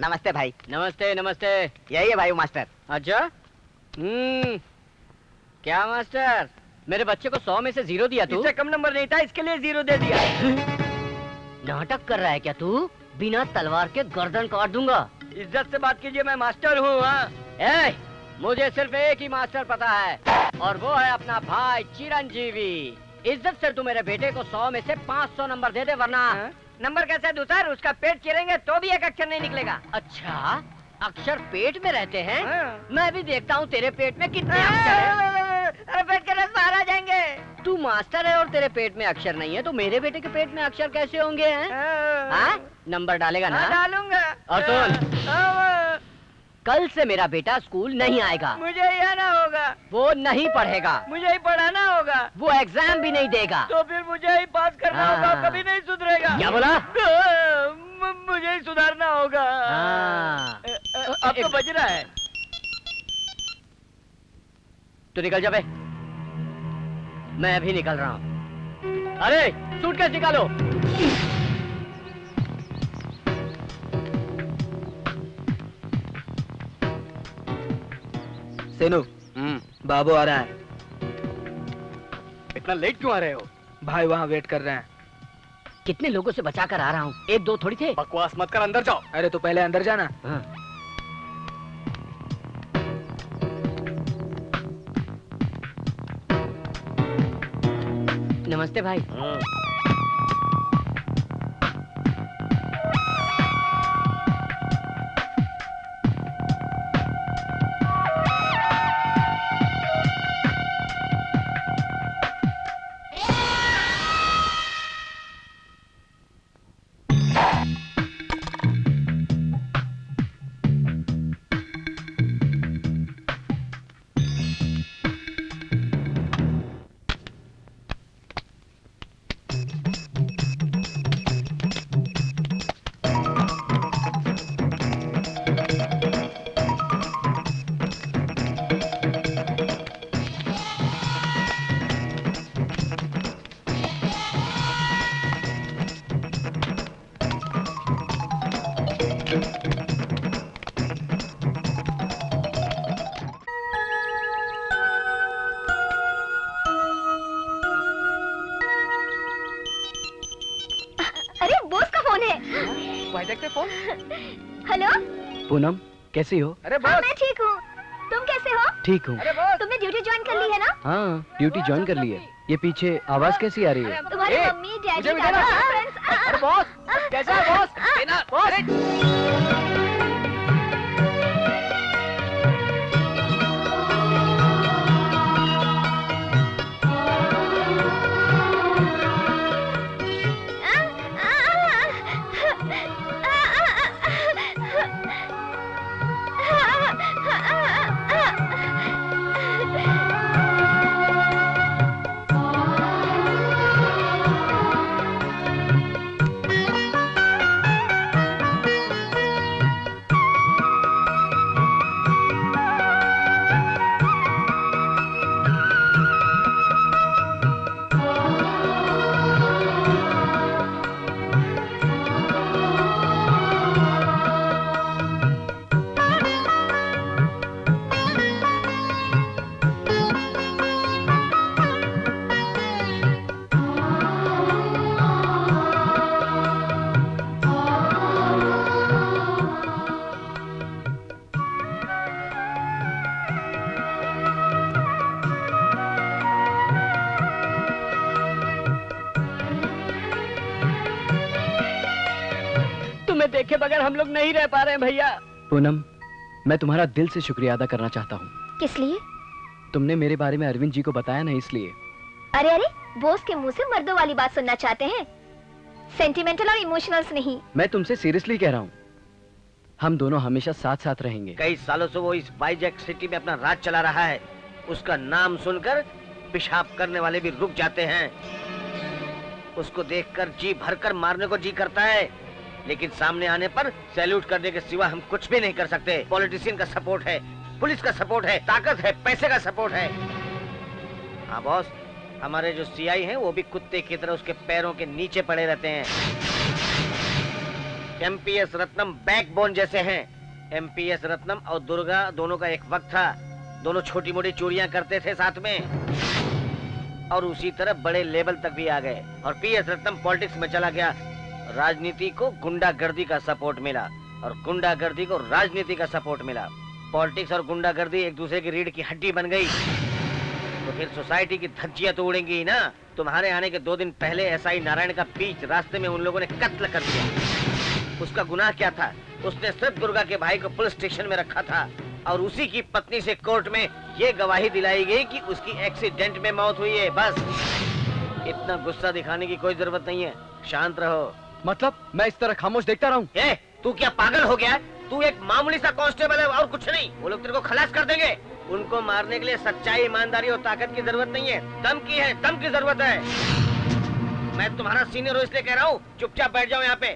नमस्ते भाई। नमस्ते नमस्ते। यही है भाई मास्टर। अच्छा क्या मास्टर, मेरे बच्चे को 100 में से 0 दिया तू? इससे कम नंबर नहीं था, इसके लिए 0 दे दिया। नाटक कर रहा है क्या तू? बिना तलवार के गर्दन काट दूंगा। इज्जत से बात कीजिए, मैं मास्टर हूँ। मुझे सिर्फ एक ही मास्टर पता है, और वो है अपना भाई चिरंजीवी। इज्जत से तू मेरे बेटे को 100 में से 500 नंबर दे दे, वरना नंबर कैसे दूं सर? उसका पेट चिरेंगे तो भी एक अक्षर नहीं निकलेगा। अच्छा, अक्षर पेट में रहते हैं? मैं भी देखता हूँ तेरे पेट में कितने अक्षर हैं। पेट के रस बाहर आ जाएंगे। तू मास्टर है और तेरे पेट में अक्षर नहीं है, तो मेरे बेटे के पेट में अक्षर कैसे होंगे? नंबर डालेगा ना? डालूंगा। और सुन, कल से मेरा बेटा स्कूल नहीं आएगा। मुझे ही आना होगा। वो नहीं पढ़ेगा। मुझे ही पढ़ाना होगा। वो एग्जाम भी नहीं देगा। तो फिर मुझे ही पास करना होगा, कभी नहीं सुधरेगा। क्या बोला? मुझे ही सुधारना होगा। अब तो बज रहा है। तू निकल जा बे। मैं अभी निकल रहा हूँ। अरे सूटकेस निकालो। सेनू, बाबू आ रहा है। इतना लेट क्यों आ रहे हो? भाई वहाँ वेट कर रहे हैं। कितने लोगों से बचा कर आ रहा हूँ, 1-2 थोड़ी थे। बकवास मत कर, अंदर जाओ। अरे तो पहले अंदर जाना। नमस्ते भाई। भाई देखते फोन। हेलो। पूनम कैसी हो? अरे हाँ, बॉस। मैं ठीक हूँ। तुम कैसे हो? ठीक हूँ। अरे बॉस। तुमने ड्यूटी ज्वाइन कर ली है ना? हाँ ड्यूटी ज्वाइन कर ली है। ये पीछे आवाज कैसी आ रही है? तुम्हारी ए, मम्मी मुझे डैडी भी देना। दादा फ्रेंड्स। अरे बॉस कैसा है बॉस? देना बॉस। तुम्हें देखे बगैर हम लोग नहीं रह पा रहे हैं भैया। पूनम मैं तुम्हारा दिल से शुक्रिया अदा करना चाहता हूँ। किस लिए? तुमने मेरे बारे में अरविंद जी को बताया ना, इसलिए। अरे अरे, बॉस के मुंह से मर्दों वाली बात सुनना चाहते हैं, सेंटिमेंटल और इमोशनल्स नहीं। मैं तुमसे सीरियसली कह रहा हूँ, हम दोनों हमेशा साथ साथ रहेंगे। कई सालों से वो इस बाइजैक सिटी में अपना राज चला रहा है। उसका नाम सुनकर पेशाब करने वाले भी रुक जाते हैं। उसको देखकर जी भरकर मारने को जी करता है, लेकिन सामने आने पर सैल्यूट करने के सिवा हम कुछ भी नहीं कर सकते। पॉलिटिशियन का सपोर्ट है, पुलिस का सपोर्ट है, ताकत है, पैसे का सपोर्ट है। हाँ बॉस, हमारे जो सीआई हैं वो भी कुत्ते की तरह उसके पैरों के नीचे पड़े रहते हैं। एमपीएस रत्नम बैकबोन जैसे हैं। एमपीएस रत्नम और दुर्गा दोनों का एक वक्त था, दोनों छोटी मोटी चोरियां करते थे साथ में, और उसी तरह बड़े लेवल तक भी आ गए। और पीएस रत्नम पॉलिटिक्स में चला गया। राजनीति को गुंडागर्दी का सपोर्ट मिला और गुंडागर्दी को राजनीति का सपोर्ट मिला। पॉलिटिक्स और गुंडागर्दी एक दूसरे की रीढ़ की हड्डी बन गई, तो फिर सोसाइटी की धज्जियां तो उड़ेंगी ही ना। तुम्हारे आने के 2 दिन पहले एसआई नारायण का बीच रास्ते में उन लोगों ने कत्ल कर दिया। उसका गुनाह क्या था? उसने सिर्फ दुर्गा के भाई को पुलिस स्टेशन में रखा था, और उसी की पत्नी से कोर्ट में ये गवाही दिलाई गई कि उसकी एक्सीडेंट में मौत हुई है। बस इतना गुस्सा दिखाने की कोई जरूरत नहीं है, शांत रहो। मतलब मैं इस तरह खामोश देखता रहूं? तू क्या पागल हो गया? तू एक मामूली सा कांस्टेबल है और कुछ नहीं। वो लोग तेरे को खलास कर देंगे। उनको मारने के लिए सच्चाई, ईमानदारी और ताकत की जरूरत नहीं है, दम की जरूरत है। मैं तुम्हारा सीनियर हूँ इसलिए कह रहा हूँ, चुपचाप बैठ जाओ यहाँ पे।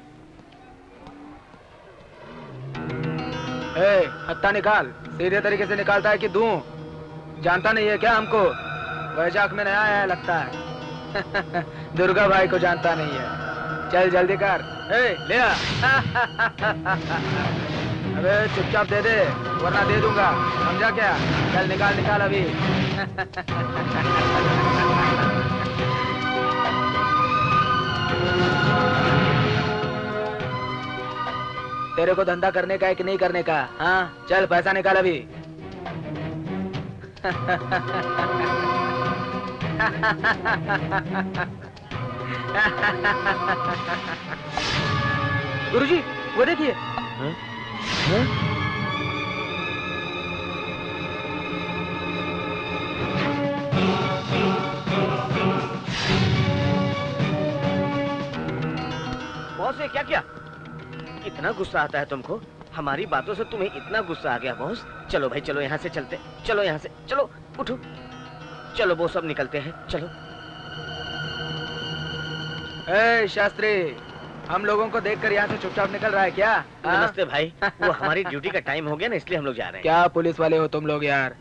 हत्था निकाल। सीधे तरीके से निकालता है कि दूं? जानता नहीं है क्या हमको? वैजाक में नया आया है लगता है। दुर्गा भाई को जानता नहीं है। चल जल्दी कर। ले आ। अबे चुपचाप दे दे, वरना दे दूंगा, समझा क्या? चल निकाल निकाल अभी। तेरे को धंधा करने का है कि नहीं करने का? हाँ चल पैसा निकाल अभी। गुरुजी वो देखिए। बॉस ये क्या किया? इतना गुस्सा आता है तुमको? हमारी बातों से तुम्हें इतना गुस्सा आ गया बॉस? चलो भाई चलो, यहाँ से चलते, चलो यहाँ से, चलो उठो, चलो वो सब निकलते हैं, चलो। शास्त्री, हम लोगों को देखकर यहाँ से चुपचाप निकल रहा है क्या? नमस्ते भाई, वो हमारी ड्यूटी का टाइम हो गया ना, इसलिए हम लोग जा रहे हैं। क्या पुलिस वाले हो तुम लोग यार?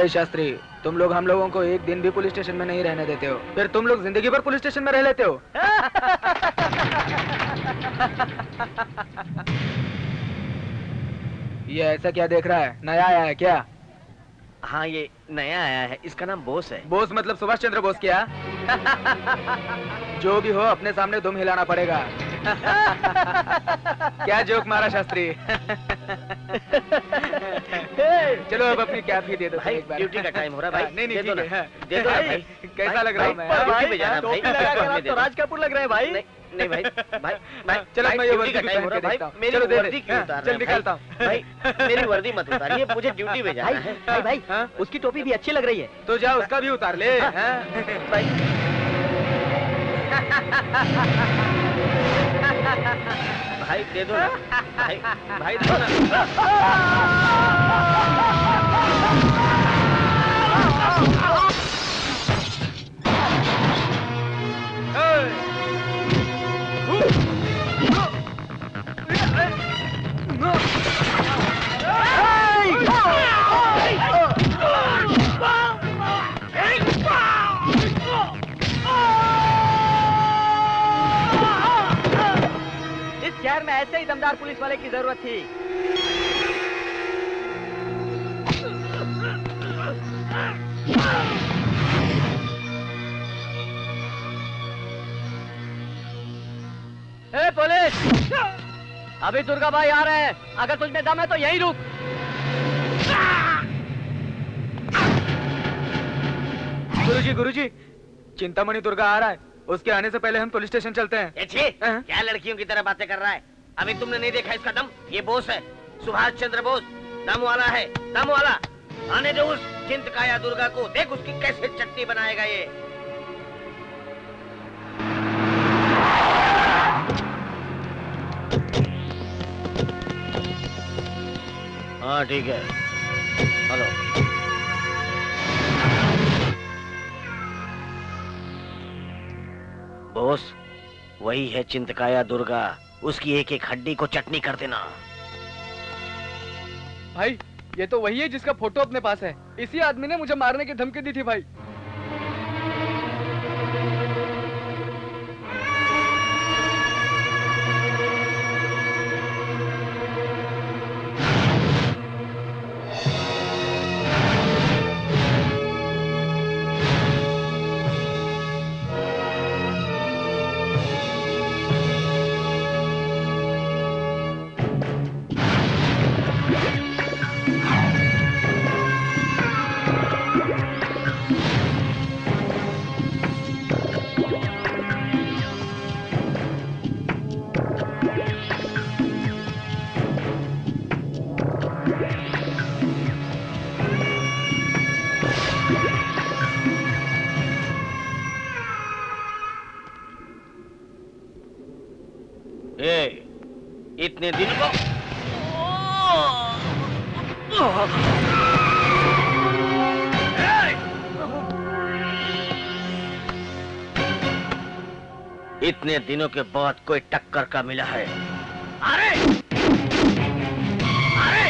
शास्त्री, तुम लोग हम लोगों को एक दिन भी पुलिस स्टेशन में नहीं रहने देते हो, फिर तुम लोग जिंदगी भर पुलिस स्टेशन में रह लेते हो। ये ऐसा क्या देख रहा है? नया आया है क्या? हाँ ये नया आया है, इसका नाम बोस है। बोस मतलब सुभाष चंद्र बोस क्या? जो भी हो अपने सामने दुम हिलाना पड़ेगा। क्या जोक मारा शास्त्री। चलो अब अपनी कैप ही दे दो भाई, एक बार। ड्यूटी का टाइम हो रहा है भाई। नहीं नहीं दे दो ठीक ना। है। दे दो ना भाई। कैसा लग रहा हूँ मैं? ड्यूटी पे जाना है भाई। टोपी लगा कर आप तो राज कपूर लग रहे हैं भाई। नहीं भाई, भाई चलो भाई, मैं ये ड्यूटी वर्दी का टाइम हो रहा है भाई। देखता हूँ। मेरी चलो दे दे। वर्दी क्यों उतार रहे चल हैं निकलता भाई? हूँ। भाई मेरी वर्दी मत उतारिए, मुझे ड्यूटी पे जाना है। भाई भाई हाँ? उसकी टोपी भी अच्छी लग रही है। तो जा उसका भी उतार ले। हाँ? भाई भाई दे दो ना भाई, भाई दो ना। इस शहर में ऐसे ही दमदार पुलिस वाले की जरूरत थी। ए पुलिस, अभी दुर्गा भाई आ रहे हैं, अगर तुझ में दम है तो यहीं रुक। गुरुजी चिंतामणि दुर्गा आ रहा है, उसके आने से पहले हम पुलिस स्टेशन चलते हैं। ए छी, क्या लड़कियों की तरह बातें कर रहा है? अभी तुमने नहीं देखा इसका दम? ये बोस है, सुभाष चंद्र बोस। दम वाला है, दम वाला। आने दो उस चिंतकाया दुर्गा को, देख उसकी कैसे चटनी बनाएगा ये। हाँ ठीक है, हेलो। बोस, वही है चिंतकाया दुर्गा, उसकी एक एक हड्डी को चटनी कर देना। भाई ये तो वही है जिसका फोटो अपने पास है। इसी आदमी ने मुझे मारने की धमकी दी थी भाई। इतने दिन को इतने दिनों के बाद कोई टक्कर का मिला है। अरे अरे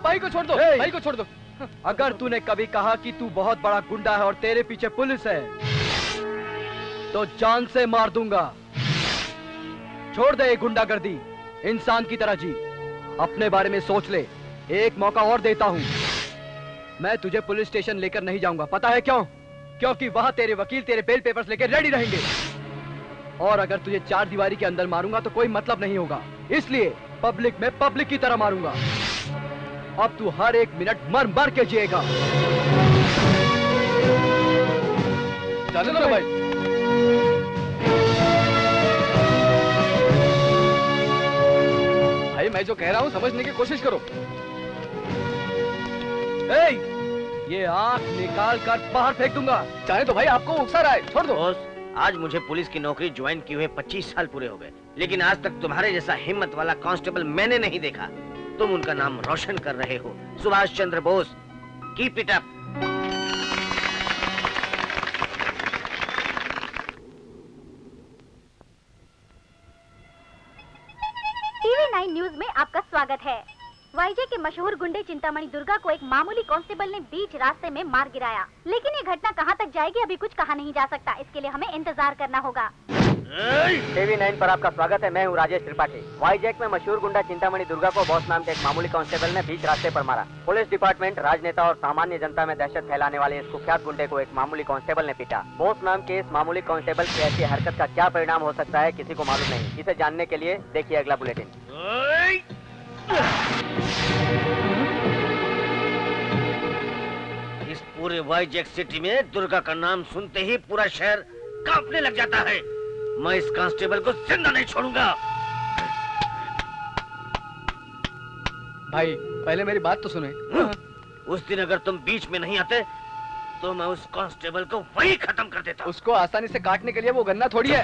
भाई को छोड़ दो, भाई को छोड़ दो। अगर तूने कभी कहा कि तू बहुत बड़ा गुंडा है और तेरे पीछे पुलिस है तो जान से मार दूंगा। छोड़ दे ये गुंडागर्दी, इंसान की तरह जी। अपने बारे में सोच ले, एक मौका और देता हूँ। मैं तुझे पुलिस स्टेशन लेकर नहीं जाऊंगा, पता है क्यों? क्योंकि वहां तेरे वकील तेरे बेल पेपर्स लेकर रेडी रहेंगे। और अगर तुझे 4 दीवारी के अंदर मारूंगा तो कोई मतलब नहीं होगा, इसलिए पब्लिक में पब्लिक की तरह मारूंगा। अब तू हर एक मिनट मर मर के जिएगा। जाने दो ना भाई। भाई मैं जो कह रहा हूँ समझने की कोशिश करो। ये आंख निकाल कर बाहर फेंक दूंगा। चाहे तो भाई आपको उकसा रहा है, छोड़ दो। बॉस, आज मुझे पुलिस की नौकरी ज्वाइन किए हुए 25 साल पूरे हो गए, लेकिन आज तक तुम्हारे जैसा हिम्मत वाला कांस्टेबल मैंने नहीं देखा। तुम उनका नाम रोशन कर रहे हो, Subhash Chandra Bose. Keep it up. TV9 news में आपका स्वागत है। वाईजे के मशहूर गुंडे चिंतामणि दुर्गा को एक मामूली कांस्टेबल ने बीच रास्ते में मार गिराया, लेकिन ये घटना कहां तक जाएगी अभी कुछ कहा नहीं जा सकता। इसके लिए हमें इंतजार करना होगा। TV9 पर आपका स्वागत है। मैं हूँ राजेश त्रिपाठी। वाईजैक में मशहूर गुंडा चिंतामणि दुर्गा को बॉस नाम के एक मामूली कांस्टेबल ने बीच रास्ते पर मारा। पुलिस डिपार्टमेंट, राजनेता और सामान्य जनता में दहशत फैलाने वाले इस कुख्यात गुंडे को एक मामूली कांस्टेबल ने पीटा। बॉस नाम के इस मामूली कांस्टेबल की ऐसी हरकत का क्या परिणाम हो सकता है किसी को मालूम नहीं। इसे जानने के लिए देखिए अगला बुलेटिन। इस पूरे वाईजैक सिटी में दुर्गा का नाम सुनते ही पूरा शहर कांपने लग जाता है। मैं इस कांस्टेबल को जिंदा नहीं छोड़ूंगा। भाई पहले मेरी बात तो सुने। उस दिन अगर तुम बीच में नहीं आते तो मैं उस कांस्टेबल को वही खत्म कर देता। उसको आसानी से काटने के लिए वो गन्ना थोड़ी है।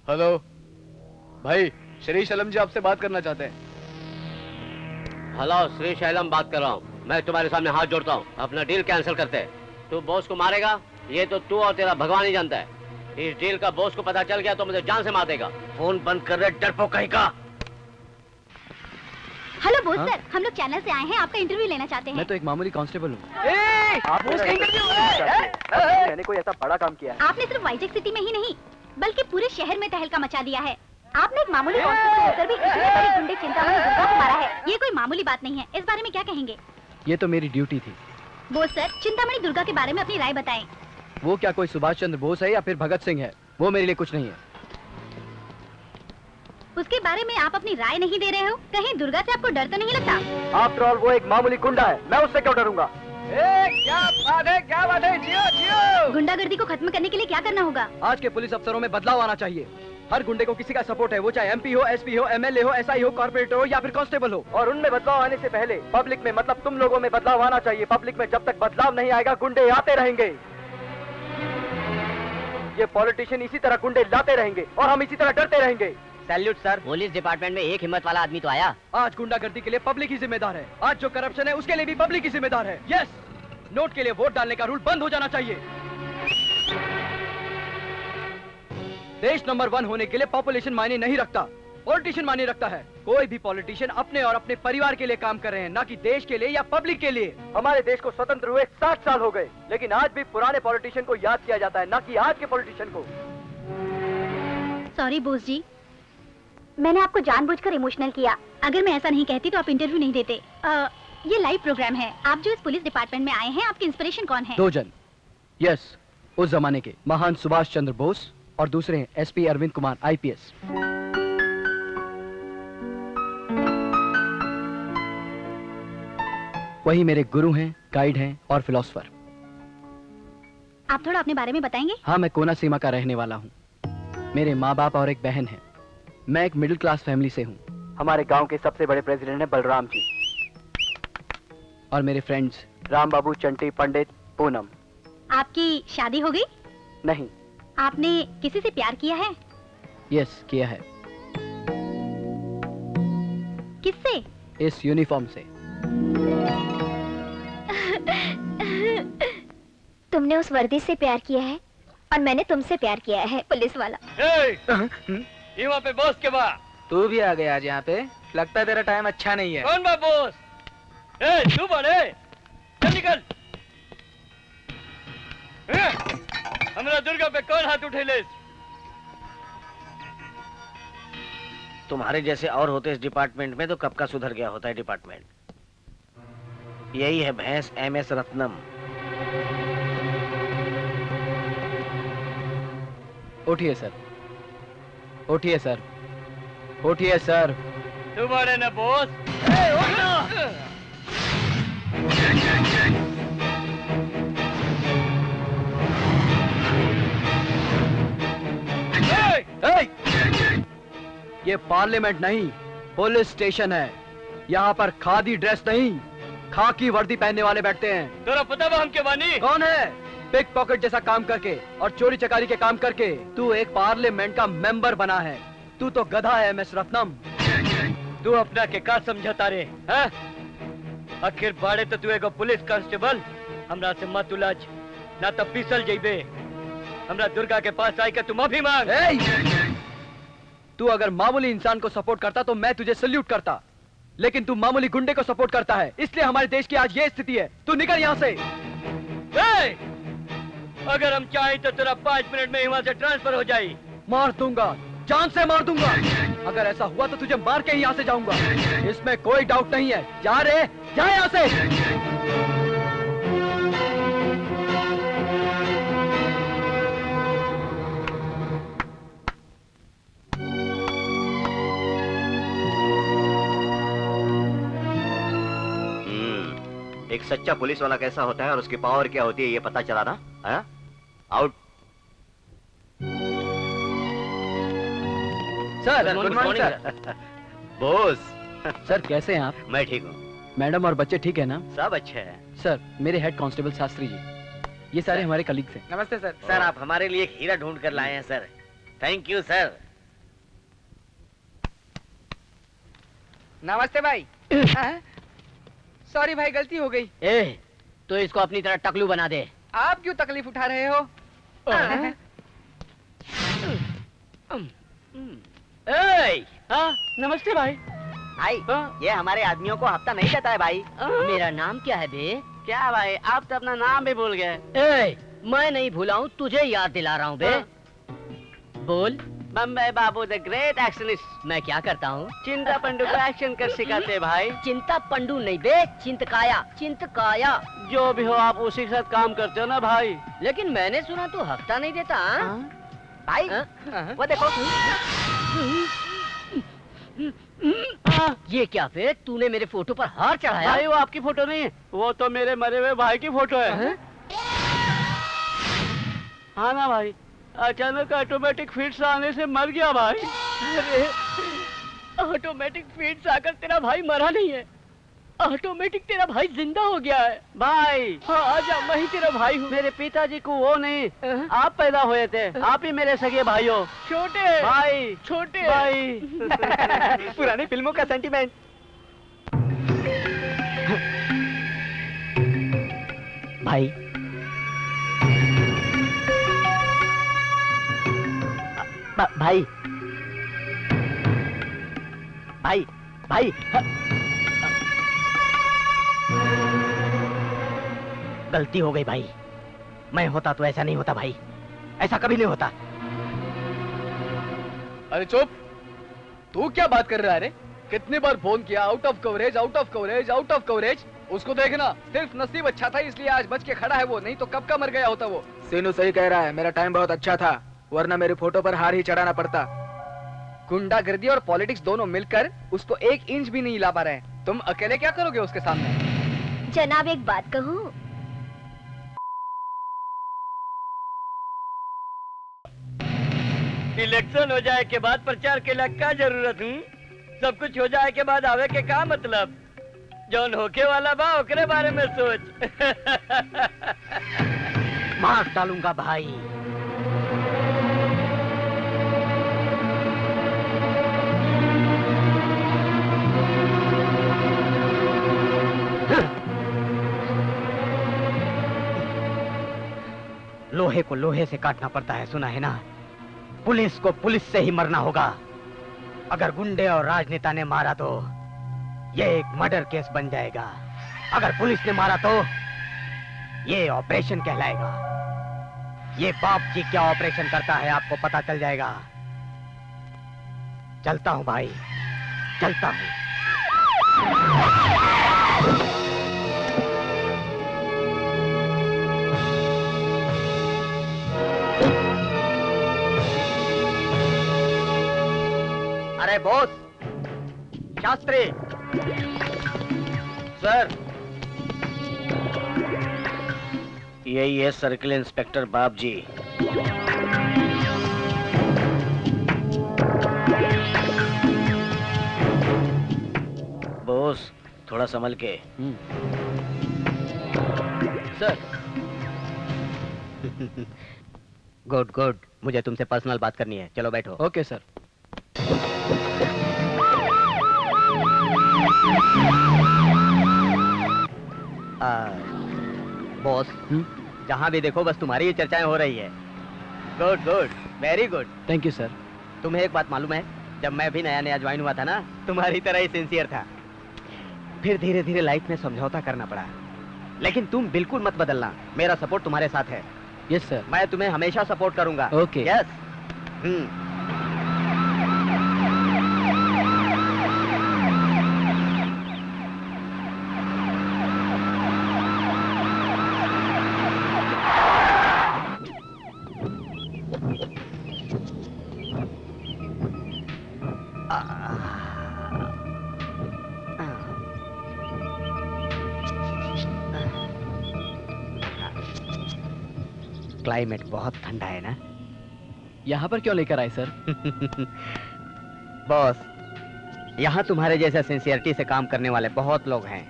हेलो भाई, श्री शैलम जी आपसे बात करना चाहते हैं। हेलो, श्री शैलम बात कर रहा हूँ। मैं तुम्हारे सामने हाथ जोड़ता हूँ, अपना डील कैंसिल करते हैं। तू बॉस को मारेगा ये तो तू और तेरा भगवान ही जानता है। इस डील का बॉस को पता चल गया तो मुझे जान से मार देगा। फोन बंद कर रहे डरपोक कहीं का। हेलो बोस सर, हम लोग चैनल से आए हैं, आपका इंटरव्यू लेना चाहते हैं। मैं तो एक मामूली कांस्टेबल हूँ। मैंने कोई ऐसा बड़ा काम किया है? आपने सिर्फ वाईजैक सिटी में ही नहीं बल्कि पूरे शहर में तहलका मचा दिया है। आपने एक मामूली कांस्टेबल होकर भी इतने बड़े गुंडे चिंतामणि दुर्गा को मारा है। ये कोई मामूली बात नहीं है। इस बारे में क्या कहेंगे? ये तो मेरी ड्यूटी थी। बोस सर, चिंतामणि दुर्गा के बारे में अपनी राय बताएं। वो क्या कोई सुभाष चंद्र बोस है या फिर भगत सिंह है? वो मेरे लिए कुछ नहीं है। उसके बारे में आप अपनी राय नहीं दे रहे हो? कहीं दुर्गा से आपको डर तो नहीं लगता? आफ्टर ऑल वो एक मामूली गुंडा है, मैं उससे क्यों डरूंगा? क्या बात है, क्या बात है। जियो जियो। गुंडागर्दी को खत्म करने के लिए क्या करना होगा? आज के पुलिस अफसरों में बदलाव आना चाहिए। हर गुंडे को किसी का सपोर्ट है, वो चाहे MP हो, SP हो, MLA हो, SI हो, कॉर्पोरेटर हो या फिर कांस्टेबल हो। और उनमें बदलाव आने से पहले पब्लिक में मतलब तुम लोगों में बदलाव आना चाहिए। पब्लिक में जब तक बदलाव नहीं आएगा गुंडे आते रहेंगे। ये पॉलिटिशियन इसी तरह गुंडे लाते रहेंगे और हम इसी तरह डरते रहेंगे। Salute sir. पुलिस डिपार्टमेंट में एक हिम्मत वाला आदमी तो आया। आज गुंडागर्दी के लिए पब्लिक ही जिम्मेदार है। आज जो करप्शन है उसके लिए भी पब्लिक ही जिम्मेदार है। यस, नोट के लिए वोट डालने का रूल बंद हो जाना चाहिए। देश नंबर 1 होने के लिए पॉपुलेशन मायने नहीं रखता, पॉलिटिशियन मायने रखता है। कोई भी पॉलिटिशियन अपने और अपने परिवार के लिए काम कर रहे हैं, ना कि देश के लिए या पब्लिक के लिए। हमारे देश को स्वतंत्र हुए 60 साल हो गए, लेकिन आज भी पुराने पॉलिटिशियन को याद किया जाता है, ना कि आज के पॉलिटिशियन को। सॉरी बोस जी, मैंने आपको जानबूझकर इमोशनल किया। अगर मैं ऐसा नहीं कहती तो आप इंटरव्यू नहीं देते। ये लाइव प्रोग्राम है। आप जो इस पुलिस डिपार्टमेंट में आए हैं, आपकी इंस्पिरेशन कौन है? 2 जन। यस, उस जमाने के महान सुभाष चंद्र बोस और दूसरे हैं SP अरविंद कुमार IPS। वही मेरे गुरु हैं, गाइड हैं और फिलोसफर। आप थोड़ा अपने बारे में बताएंगे? हाँ, मैं कोना सीमा का रहने वाला हूँ। मेरे माँ बाप और एक बहन है। मैं एक मिडिल क्लास फैमिली से हूँ। हमारे गांव के सबसे बड़े प्रेसिडेंट हैं बलराम जी। और मेरे फ्रेंड्स राम बाबू, चंटी, पंडित, पूनम। आपकी शादी हो गई? नहीं। आपने किसी से प्यार किया है? यस, किया है। किससे? इस यूनिफॉर्म से। तुमने उस वर्दी से प्यार किया है और मैंने तुमसे प्यार किया है, पुलिस वाला। ये वहाँ पे बॉस के बा। तू भी आ गया आज यहाँ पे। लगता है तेरा टाइम अच्छा नहीं है। कौन बा बॉस? तू बड़े, चल निकल। हमरा दुर्गा पे कौन हाथ उठेले? तुम्हारे जैसे और होते इस डिपार्टमेंट में तो कब का सुधर गया होता है डिपार्टमेंट। यही है भैंस MS रत्नम। उठिए सर, उठिए सर, उठिए सर। तुम्हारे न बॉस। ये पार्लियामेंट नहीं, पुलिस स्टेशन है। यहाँ पर खादी ड्रेस नहीं, खाकी वर्दी पहनने वाले बैठते हैं। तेरा पता बा हम के बानी? कौन है? पिक पॉकेट जैसा काम करके और चोरी चकारी के काम करके तू एक पार्लियामेंट का मेंबर बना है। तू तो गधा है MS रत्नम। तू अपना के का समझता रे? हैं? आखिर बाड़े तो तू एगो पुलिस कांस्टेबल। हमरा से मत उलझ, ना तो पिसल जइबे। हमरा दुर्गा के पास आई के तू माफी मांग। तू अगर मामूली इंसान को सपोर्ट करता तो मैं तुझे सल्यूट करता, लेकिन तू मामूली गुंडे को सपोर्ट करता है, इसलिए हमारे देश की आज ये स्थिति है। तू निकल यहाँ से। अगर हम चाहें तो तेरा 5 मिनट में यहाँ से ट्रांसफर हो जाए। मार दूंगा, जान से मार दूंगा। अगर ऐसा हुआ तो तुझे मार के ही यहाँ से जाऊंगा, इसमें कोई डाउट नहीं है। जा रे, जा यहाँ से। एक सच्चा पुलिस वाला कैसा होता है और उसकी पावर क्या होती है ये पता चला ना? हाँ? Out. Sir, good morning sir. Boss. Sir कैसे हैं आप? मैं ठीक हूँ। मैडम और बच्चे ठीक है ना? सब अच्छे हैं। सर, मेरे हेड कांस्टेबल शास्त्री जी, ये सारे हमारे कलीग्स हैं। नमस्ते सर। सर आप हमारे लिए एक हीरा ढूंढ कर लाए हैं सर। Thank you sir. नमस्ते भाई। सॉरी भाई, गलती हो गई। तो इसको अपनी तरह टकलू बना दे। आप क्यों तकलीफ उठा रहे हो? नमस्ते भाई। भाई, ये हमारे आदमियों को हफ्ता नहीं देता है भाई। मेरा नाम क्या है बे? क्या भाई, आप तो अपना नाम भी भूल गए। मैं नहीं भूला हूँ, तुझे याद दिला रहा हूँ बे। बोल। बम्बई बाबू द ग्रेट एक्शनिस्ट। मैं क्या करता हूँ? चिंता पंडू को एक्शन कर सिखाते भाई। चिंता पंडू नहीं बे, चिंतकाया। चिंतकाया जो भी हो, आप उसी के साथ काम करते हो ना भाई। लेकिन मैंने सुना तू हफ्ता नहीं देता। भाई वो देखो। ये क्या बे, तूने मेरे फोटो पर हार चढ़ाया? भाई वो आपकी फोटो नहीं है, वो तो मेरे मरे हुए भाई की फोटो है। हाँ ना भाई, अचानक ऑटोमेटिक फिट्स आने से मर गया भाई। अरे ऑटोमेटिक फिट्स आकर तेरा भाई मरा नहीं है, ऑटोमेटिक तेरा भाई जिंदा हो गया है भाई। हाँ आजा, मैं ही तेरा भाई हूँ। मेरे पिताजी को वो नहीं, आप पैदा हुए थे। आप ही मेरे सगे भाई हो। छोटे भाई, छोटे भाई। पुरानी फिल्मों का सेंटीमेंट। भाई भाई भाई भाई गलती हो गई भाई। मैं होता तो ऐसा नहीं होता भाई, ऐसा कभी नहीं होता। अरे चुप, तू क्या बात कर रहा है रे? कितनी बार फोन किया, out of coverage, out of coverage, out of coverage. उसको देखना, सिर्फ नसीब अच्छा था इसलिए आज बच के खड़ा है वो, नहीं तो कब का मर गया होता वो। सीनू सही कह रहा है, मेरा टाइम बहुत अच्छा था, वरना मेरी फोटो पर हार ही चढ़ाना पड़ता। गुंडागर्दी और पॉलिटिक्स दोनों मिलकर उसको 1 इंच भी नहीं हिला पा रहे हैं। तुम अकेले क्या करोगे उसके सामने? जनाब एक बात कहूँ? इलेक्शन हो जाए के बाद प्रचार के लिए क्या जरूरत हूँ? सब कुछ हो जाए के बाद आवे के क्या मतलब? जौन होके वाला बा ओकरे बारे में सोच। मार डालूंगा भाई। लोहे को लोहे से काटना पड़ता है, सुना है ना? पुलिस को पुलिस से ही मरना होगा। अगर गुंडे और राजनेता ने मारा तो ये एक मर्डर केस बन जाएगा, अगर पुलिस ने मारा तो ये ऑपरेशन कहलाएगा। ये बाप जी क्या ऑपरेशन करता है आपको पता चल जाएगा। चलता हूं भाई, चलता हूं। अरे बॉस, शास्त्री सर, यही है सर्किल इंस्पेक्टर बाप जी। बॉस, थोड़ा संभल के। सर। गुड गुड, मुझे तुमसे पर्सनल बात करनी है, चलो बैठो। Okay sir. बॉस, जहां भी देखो बस तुम्हारी ही चर्चाएं हो रही है। Good good, very good. Thank you sir. तुम्हें एक बात मालूम है, जब मैं भी नया नया ज्वाइन हुआ था ना, तुम्हारी तरह ही सिंसियर था। फिर धीरे धीरे लाइफ में समझौता करना पड़ा, लेकिन तुम बिल्कुल मत बदलना। मेरा सपोर्ट तुम्हारे साथ है। Yes sir. मैं तुम्हें हमेशा सपोर्ट करूंगा। ओके। यस। क्लाइमेट बहुत ठंडा है ना? यहाँ पर क्यों लेकर आए सर? बॉस, यहाँ तुम्हारे जैसे सिंसियरिटी से काम करने वाले बहुत लोग हैं।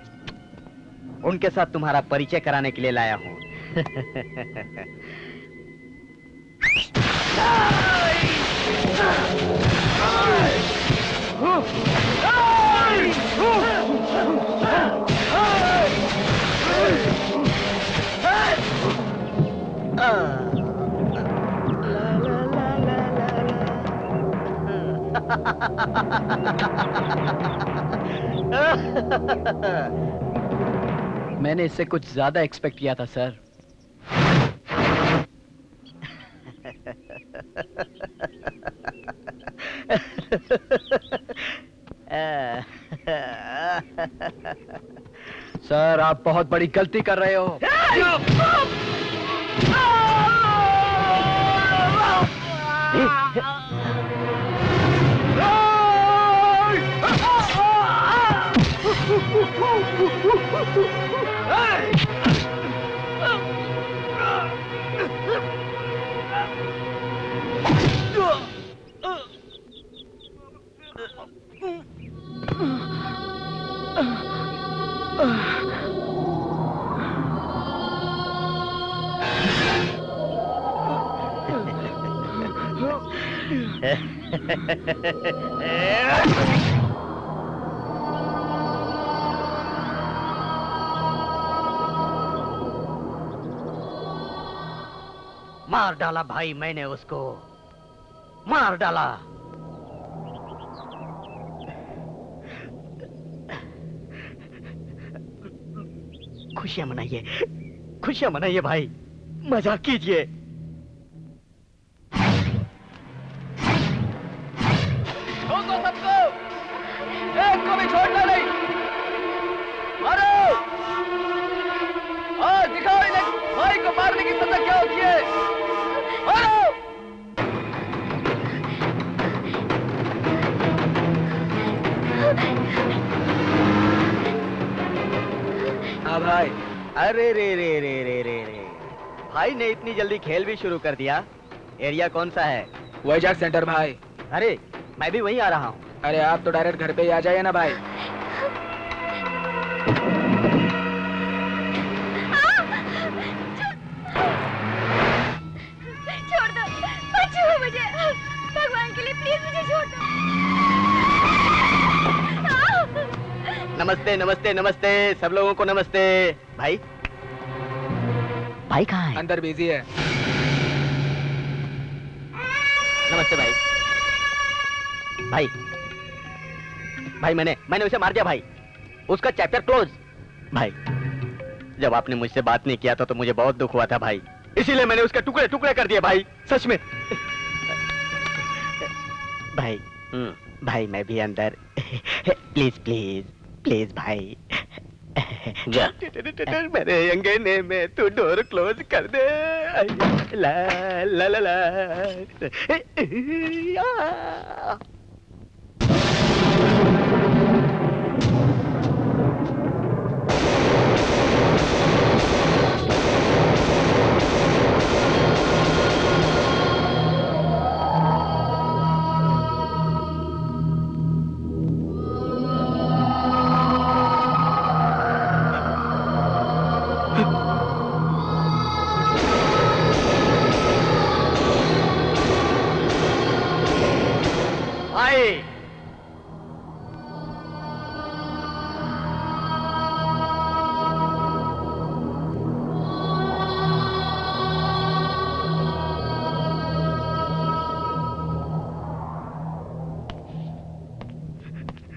उनके साथ तुम्हारा परिचय कराने के लिए लाया हूँ। मैंने इससे कुछ ज्यादा एक्सपेक्ट किया था सर। सर, आप बहुत बड़ी गलती कर रहे हो। मार डाला भाई, मैंने उसको मार डाला। खुशियां मनाइए, खुशियां मनाइए भाई, मजाक कीजिए। ठोको सबको, एक को भी छोड़ना नहीं। मारो और दिखाओ इन्हें भाई को मारने की सजा क्या होती है। मारो। हाँ भाई। अरे रे रे रे रे रे रे, भाई ने इतनी जल्दी खेल भी शुरू कर दिया। एरिया कौन सा है? वैजाग सेंटर भाई। अरे मैं भी वहीं आ रहा हूँ। अरे आप तो डायरेक्ट घर पे ही आ जाइए ना भाई। छोड़ दो, बचाओ मुझे, भगवान के लिए प्लीज मुझे छोड़ दो। नमस्ते नमस्ते नमस्ते, सब लोगों को नमस्ते। भाई, भाई कहाँ है? अंदर बिजी है। नमस्ते भाई। भाई भाई मैंने उसे मार दिया भाई, उसका चैप्टर क्लोज। भाई, जब आपने मुझसे बात नहीं किया था तो मुझे बहुत दुख हुआ था भाई। इसीलिए मैंने उसके टुकड़े टुकड़े कर दिए भाई, सच में। भाई भाई मैं भी अंदर। प्लीज प्लीज प्लीज भाई जा। मेरे अंगने में तू डोर क्लोज कर दे। ला ला ला ला।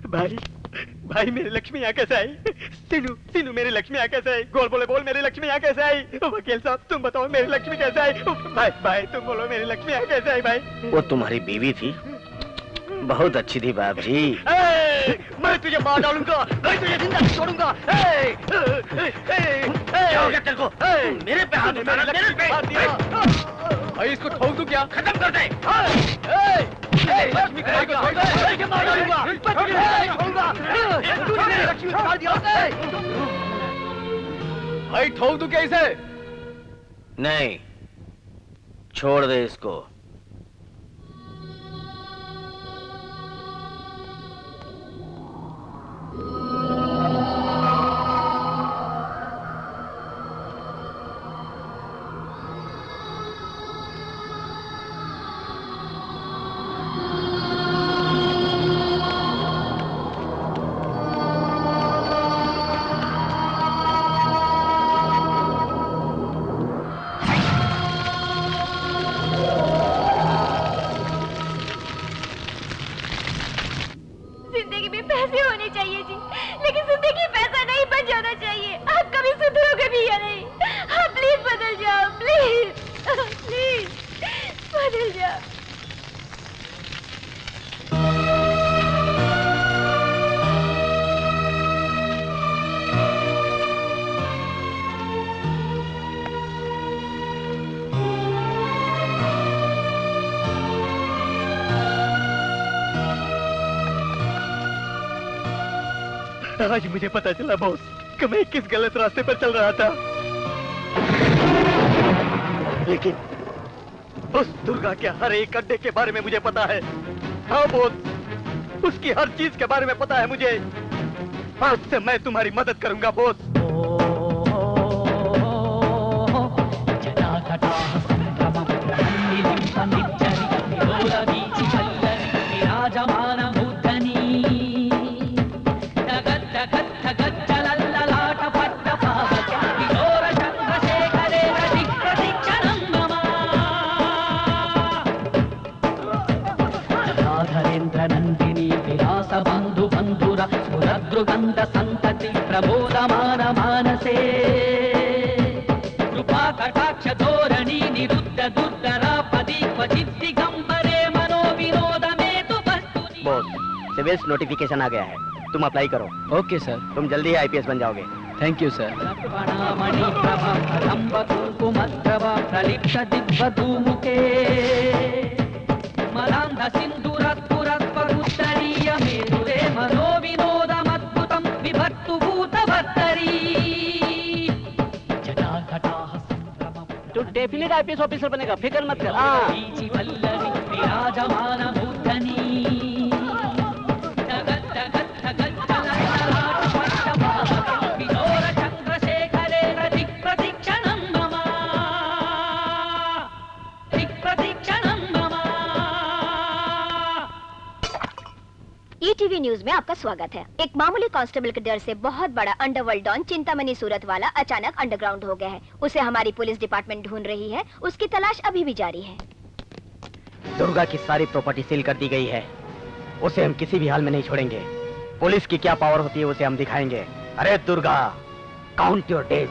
भाई भाई मेरी लक्ष्मी यहाँ कैसे आई? सीनू सीनू मेरी लक्ष्मी यहाँ कैसे आई? गोल बोले बोल मेरी लक्ष्मी यहाँ कैसे आई? वकील साहब तुम बताओ मेरी लक्ष्मी कैसे आई? भाई भाई तुम बोलो मेरी लक्ष्मी यहाँ कैसे आई भाई? वो तुम्हारी बीवी थी, बहुत अच्छी थी बाप जी। मैं तुझे मार डालूंगा, मैं तुझे जिंदा नहीं छोड़ूंगा। क्या हो गया तेरे को? मेरे पे हाथ उठाना, मेरे पे। भाई इसको ठोक दूं क्या? खत्म कर दे। लक्ष्मी को मार डालूंगा। भाई ठोक दूं क्या इसे? नहीं, छोड़ दे इसको। जिंदगी में पैसे होने चाहिए जी, लेकिन जिंदगी पैसा नहीं बन जाना चाहिए। आप कभी सुधरोगे भी या नहीं? आप प्लीज बदल जाओ, प्लीज प्लीज बदल जाओ। आज मुझे पता चला बॉस कि मैं किस गलत रास्ते पर चल रहा था। लेकिन उस दुर्गा के हर एक अड्डे के बारे में मुझे पता है। हाँ बॉस, उसकी हर चीज के बारे में पता है मुझे। आज से मैं तुम्हारी मदद करूंगा बॉस। गंध संतति प्रबोधमान मानसे कृपा कटाक्ष धोरणी निरुद्ध दुर्धरा पदी क्वचित् दिगंबरे मनो विनोद में तु वस्तुनि। बॉस सिविल्स नोटिफिकेशन आ गया है, तुम अप्लाई करो। Okay sir. तुम जल्दी ही आईपीएस बन जाओगे। Thank you sir. मणिप्रभा कदम्ब कुङ्कुमद्रवा प्रलिप्त दिग्वधूमुखे मदान्ध सिन्धुरत्पुरत्वरुत्तरीय मेरुरे मनो विनोदमद्भुतं विभक्तु भूतभर्तरी। तू डेफिनेट आईपीएस ऑफिसर बनेगा, फिक्र मत कर। वल्लरी विराजमान मूर्धनी चंद्रशेखरे दिक्प्रदीक्षणं मम दिक्प्रदीक्षणं मम। ईटीवी न्यूज में आपका स्वागत है। एक मामूली कांस्टेबल के डर से बहुत बड़ा अंडरवर्ल्ड डॉन चिंतामणि सूरत वाला अचानक अंडरग्राउंड हो गया है। उसे हमारी पुलिस डिपार्टमेंट ढूंढ रही है, उसकी तलाश अभी भी जारी है। दुर्गा की सारी प्रॉपर्टी सील कर दी गई है, उसे हम किसी भी हाल में नहीं छोड़ेंगे। पुलिस की क्या पावर होती है उसे हम दिखाएंगे। अरे दुर्गा, काउंट योर डेज।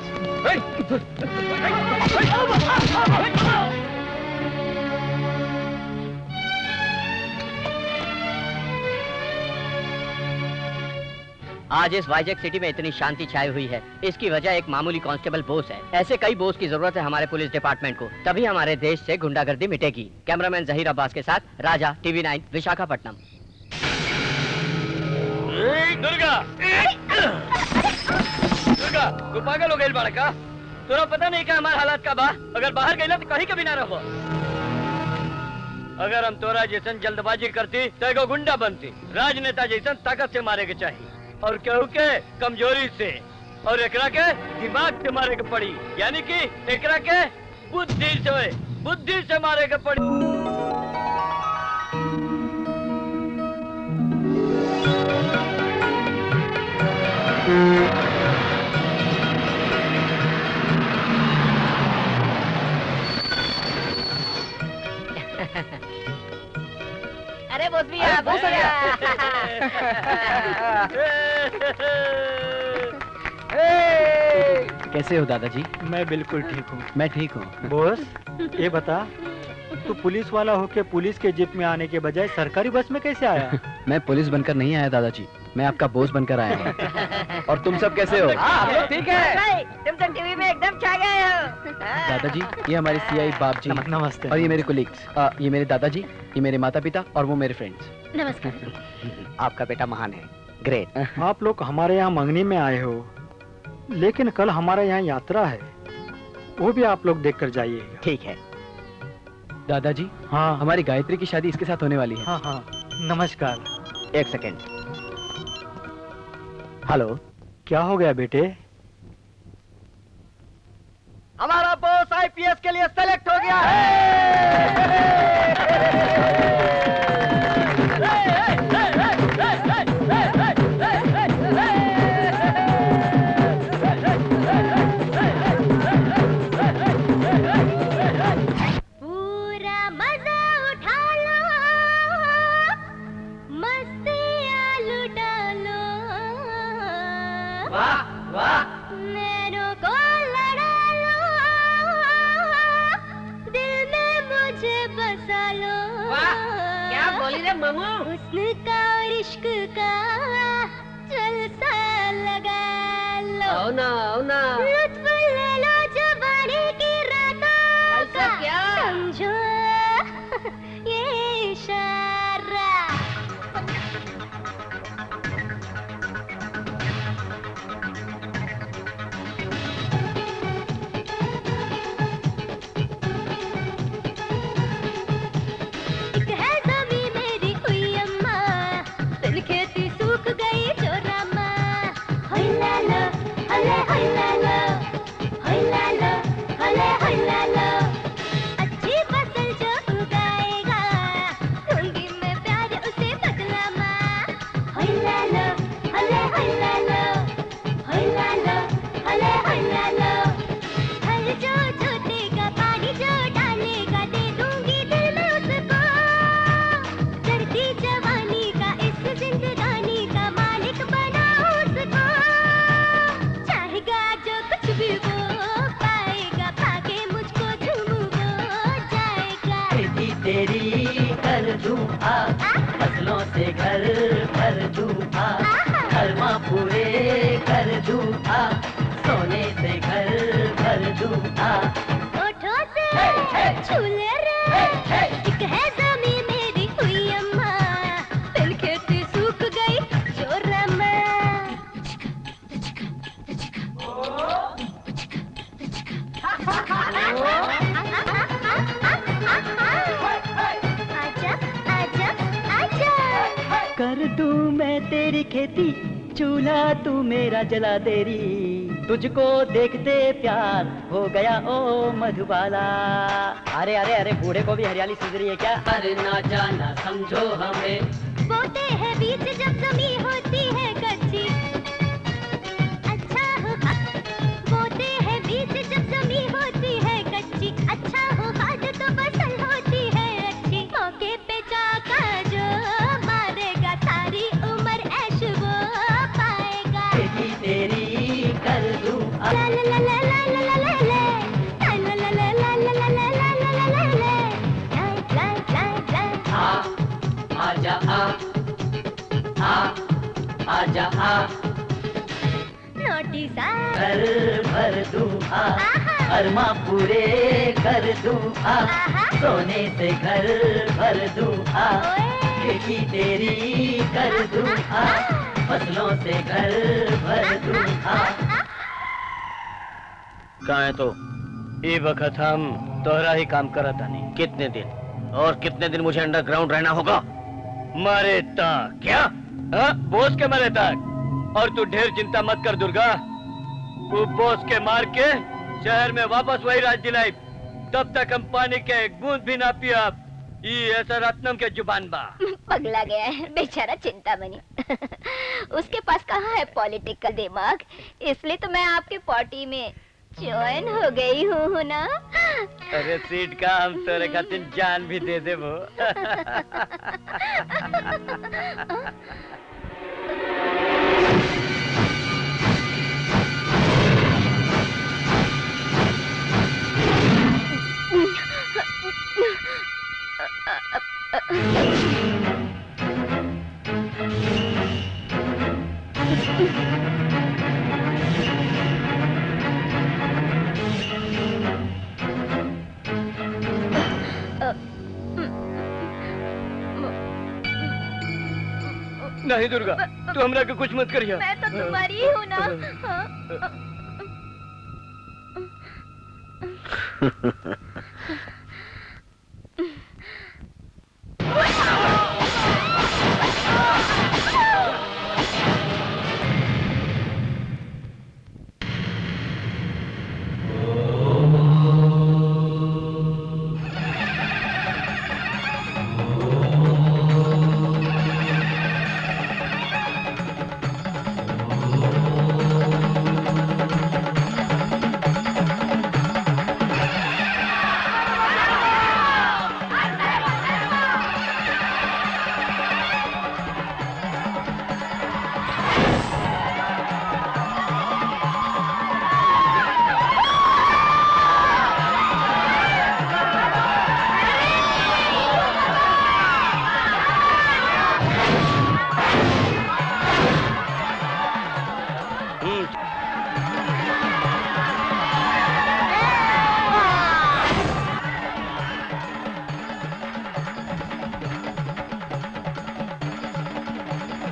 आज इस वाइजैक सिटी में इतनी शांति छाई हुई है, इसकी वजह एक मामूली कांस्टेबल बोस है। ऐसे कई बोस की जरूरत है हमारे पुलिस डिपार्टमेंट को, तभी हमारे देश से गुंडागर्दी मिटेगी। कैमरामैन जहीर अब्बास के साथ राजा, TV9, विशाखापट्टनम। दुर्गा, दुर्गा, तू पागल हो गई बड़का? तुरा पता नहीं क्या हमारे हालात का बा? अगर बाहर गई ना तो कहीं कभी ना रहो। अगर हम तोरा जैसन जल्दबाजी करती तो एगो गुंडा बनती। राजनेता जैसन ताकत से मारे के चाहिए और केहू के कमजोरी से, और एकरा के दिमाग से मारे के पड़ी, यानी कि एकरा के बुद्धि से मारे के पड़ी। अरे बोस भी आ, बोस कैसे हो दादाजी? मैं बिल्कुल ठीक हूँ। मैं ठीक हूँ। बॉस, ये बता, तू पुलिस वाला होके पुलिस के जीप में आने के बजाय सरकारी बस में कैसे आया? मैं पुलिस बनकर नहीं आया दादाजी, मैं आपका बॉस बनकर आया हूँ। और तुम सब कैसे हो? हम लोग ठीक है। तुम तो टीवी में एकदम छा गए हो। दादाजी, ये हमारे CI बाप जी, नमस्ते। और ये मेरे कोलीग्स, ये मेरे दादाजी, ये मेरे माता पिता, और वो मेरे फ्रेंड्स। नमस्कार। आपका बेटा महान है, ग्रेट। आप लोग हमारे यहाँ मंगनी में आए हो, लेकिन कल हमारे यहाँ यात्रा है, वो भी आप लोग देख कर जाइएगा। ठीक है। दादाजी, हाँ, हमारी गायत्री की शादी इसके साथ होने वाली है। हाँ हाँ, नमस्कार। एक सेकेंड। हेलो, क्या हो गया बेटे? हमारा बॉस IPS के लिए सेलेक्ट हो गया है। पूरा मजा उठा लो, मस्तियाँ लुटा लो। वाह वाह, नैनों को लड़ा लो, दिल में मुझे बसा लो। वाह, क्या बोली रे मामू? हुस्न का और इश्क का जलसा लगा लो। आओ ना, लुत्फ ले लो जवानी की रातों ऐसा का। क्या? समझो ये इशारा। एक है ज़मीं मेरी हुई अम्मा, फिर खेती सूख गई जो रामा। होय लालो, हले होय लालो, होय लालो, हले होय लालो। अच्छी फसल जो उगाएगा, दूंगी मैं प्यार उसे बदला माँ। होय लालो, हले होय लालो, होय लालो, हले होय लालो। हल जो जोतेगा, पानी जो डालेगा, दे दूंगी दिल में उसको। चढ़ती जवानी का, इस जिंदगानी का मालिक बनाऊं उसको। चाहेगा जो कुछ भी वो पाएगा, पाके मुझको झूम वो जाएगा। खेती तेरी कर दूं फसलों से घर भर दूं कर्मा पूरे कर दूं सोने से घर भर दूं। होठों से छू ले रे, एक है ज़मीं मेरी हुई अम्मा, फिर खेती सूख गई जो रमा। आजा, आजा, आजा। कर दूं मैं तेरी खेती, चूल्हा तू मेरा जला देरी। तुझको देखते प्यार हो गया ओ मधुबाला। अरे अरे अरे, बूढ़े को भी हरियाली सूझ रही है क्या? अरे ना जाना समझो हमें, बोते हैं बीच जब ज़मीं होती है कच्ची। अच्छा हो बोते हैं बीच जब ज़मीं होती है कच्ची। अच्छा हो खाद तो फसल होती है अच्छी। मौके पे जाका जो मारेगा, सारी उम्र ऐश वो पाएगा। खेती तेरी कर दूं ला ला ला ला ला ला ला ला ला ला ला ला ला ला ला ला आजा आ नोटी सा घर भर दूं आ अरमा पूरे कर दूं आ सोने से घर भर दूं आ खेती तेरी कर दूं आ फसलों से घर भर दूं आ। कहाँ है तो ये वक्त हम तोहरा ही काम करत आनी। कितने दिन और कितने दिन मुझे अंडरग्राउंड रहना होगा? मरे तक क्या? बॉस के मरे तक। और तू ढेर चिंता मत कर दुर्गा, तू बॉस के मार के शहर में वापस वही राज दिलाई, तब तक हम पानी के एक बूंद भी ना पिया। ये ऐसा रत्नम के जुबान बा। पगला गया है बेचारा, चिंता बनी। उसके पास कहाँ है पॉलिटिकल दिमाग, इसलिए तो मैं आपके पार्टी में ज्वाइन हो गई हूँ ना। अरे सीट का हम तेरे खातिर जान भी दे दे वो। नहीं दुर्गा, तू हमरा के कुछ मत करिया। मैं तो तुम्हारी ही हूँ ना।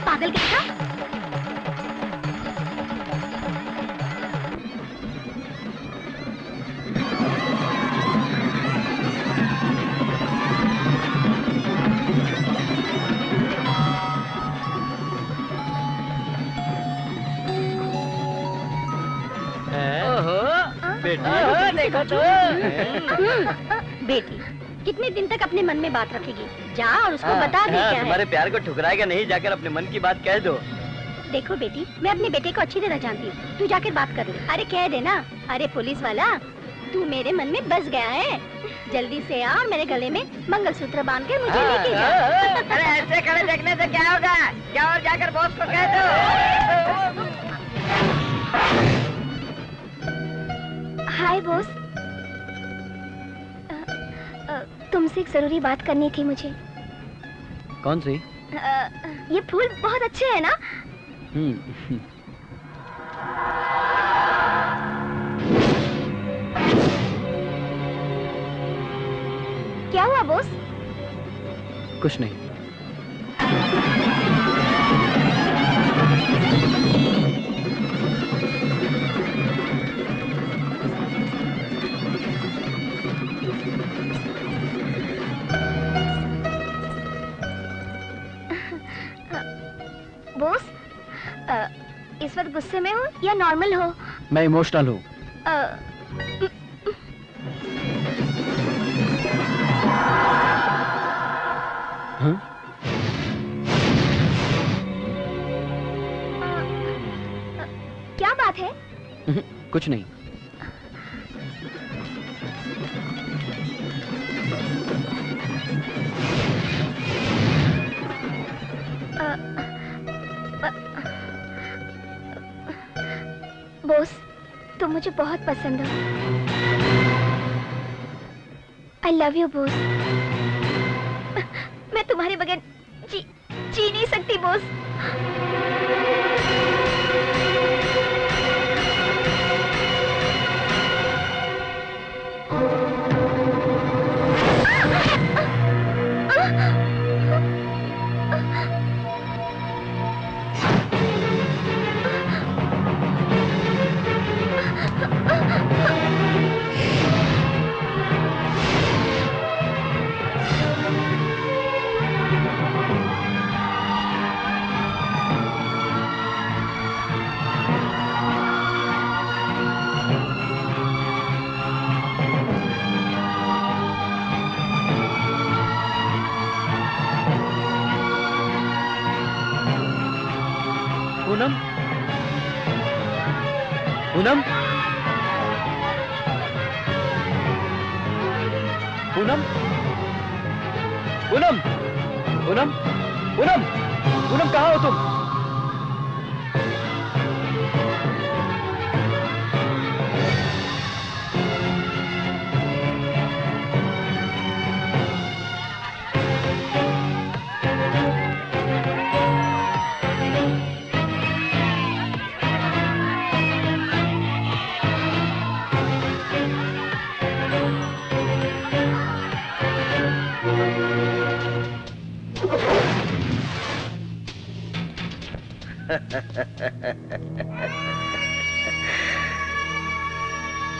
पागल कैसा? देखो तो। बेटी कितने दिन तक अपने मन में बात रखेगी? जा और उसको बता दे क्या है। तुम्हारे प्यार को ठुकराएगा नहीं, जाकर अपने मन की बात कह दो। देखो बेटी, मैं अपने बेटे को अच्छी तरह जानती हूँ, तू जाकर बात कर ले। अरे कह दे ना, अरे पुलिस वाला तू मेरे मन में बस गया है, जल्दी से आ और मेरे गले में मंगलसूत्र बांध के मुझे लेके जा। अरे ऐसे खड़े देखने से क्या होगा? क्या और जाकर बॉस को कह दो। हाय बॉस, तुमसे एक जरूरी बात करनी थी मुझे। कौन सी? ये फूल बहुत अच्छे हैं ना? क्या हुआ बॉस? कुछ नहीं। बॉस, इस वक्त गुस्से में हो या नॉर्मल हो? मैं इमोशनल हूँ। क्या बात है? कुछ नहीं। बॉस, तुम मुझे बहुत पसंद हो। I love you boss. मैं तुम्हारे बगैर जी नहीं सकती बॉस। पूनम पूनम पूनम पूनम पूनम पूनम कहाँ हो तुम?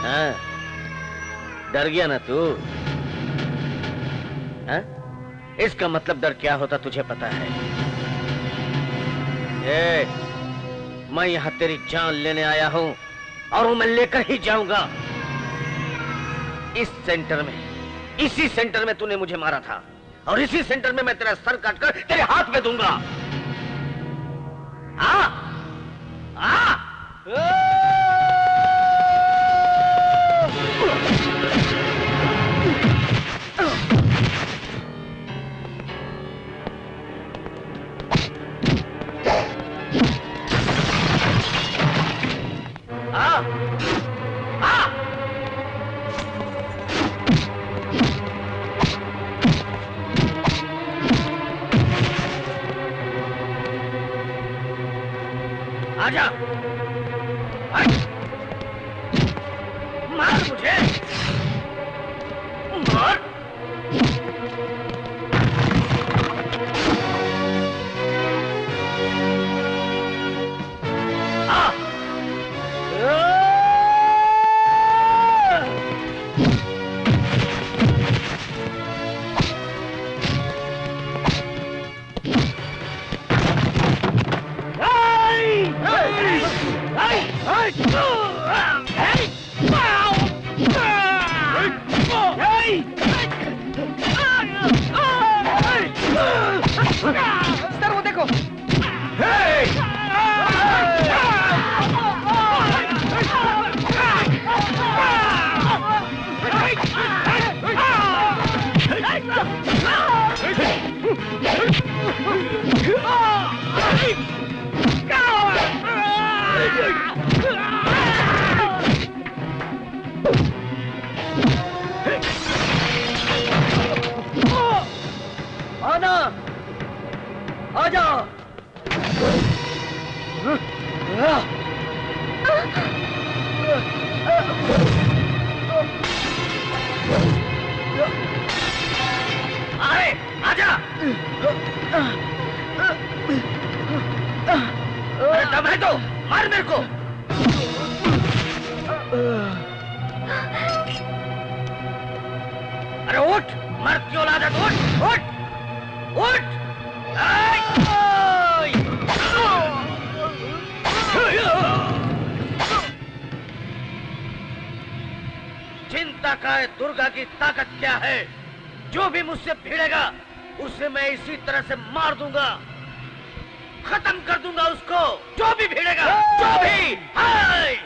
हाँ, डर गया ना तू? हाँ? इसका मतलब डर क्या होता तुझे पता है? मैं यहाँ तेरी जान लेने आया हूँ और मैं लेकर ही जाऊंगा। इस सेंटर में, इसी सेंटर में तूने मुझे मारा था और इसी सेंटर में मैं तेरा सर काटकर तेरे हाथ में दूंगा। आजा, मार मुझे, मार। सर वो देखो। आना, आजा। अरे आजा। अरे दम है तो मार मेरे को। अरे उठ, मर्द की औलाद है, उठ उठ उठ। चिंता का है दुर्गा की ताकत क्या है? जो भी मुझसे भिड़ेगा उसे मैं इसी तरह से मार दूंगा, खत्म कर दूंगा उसको। जो भी भिड़ेगा, जो भी। हाय!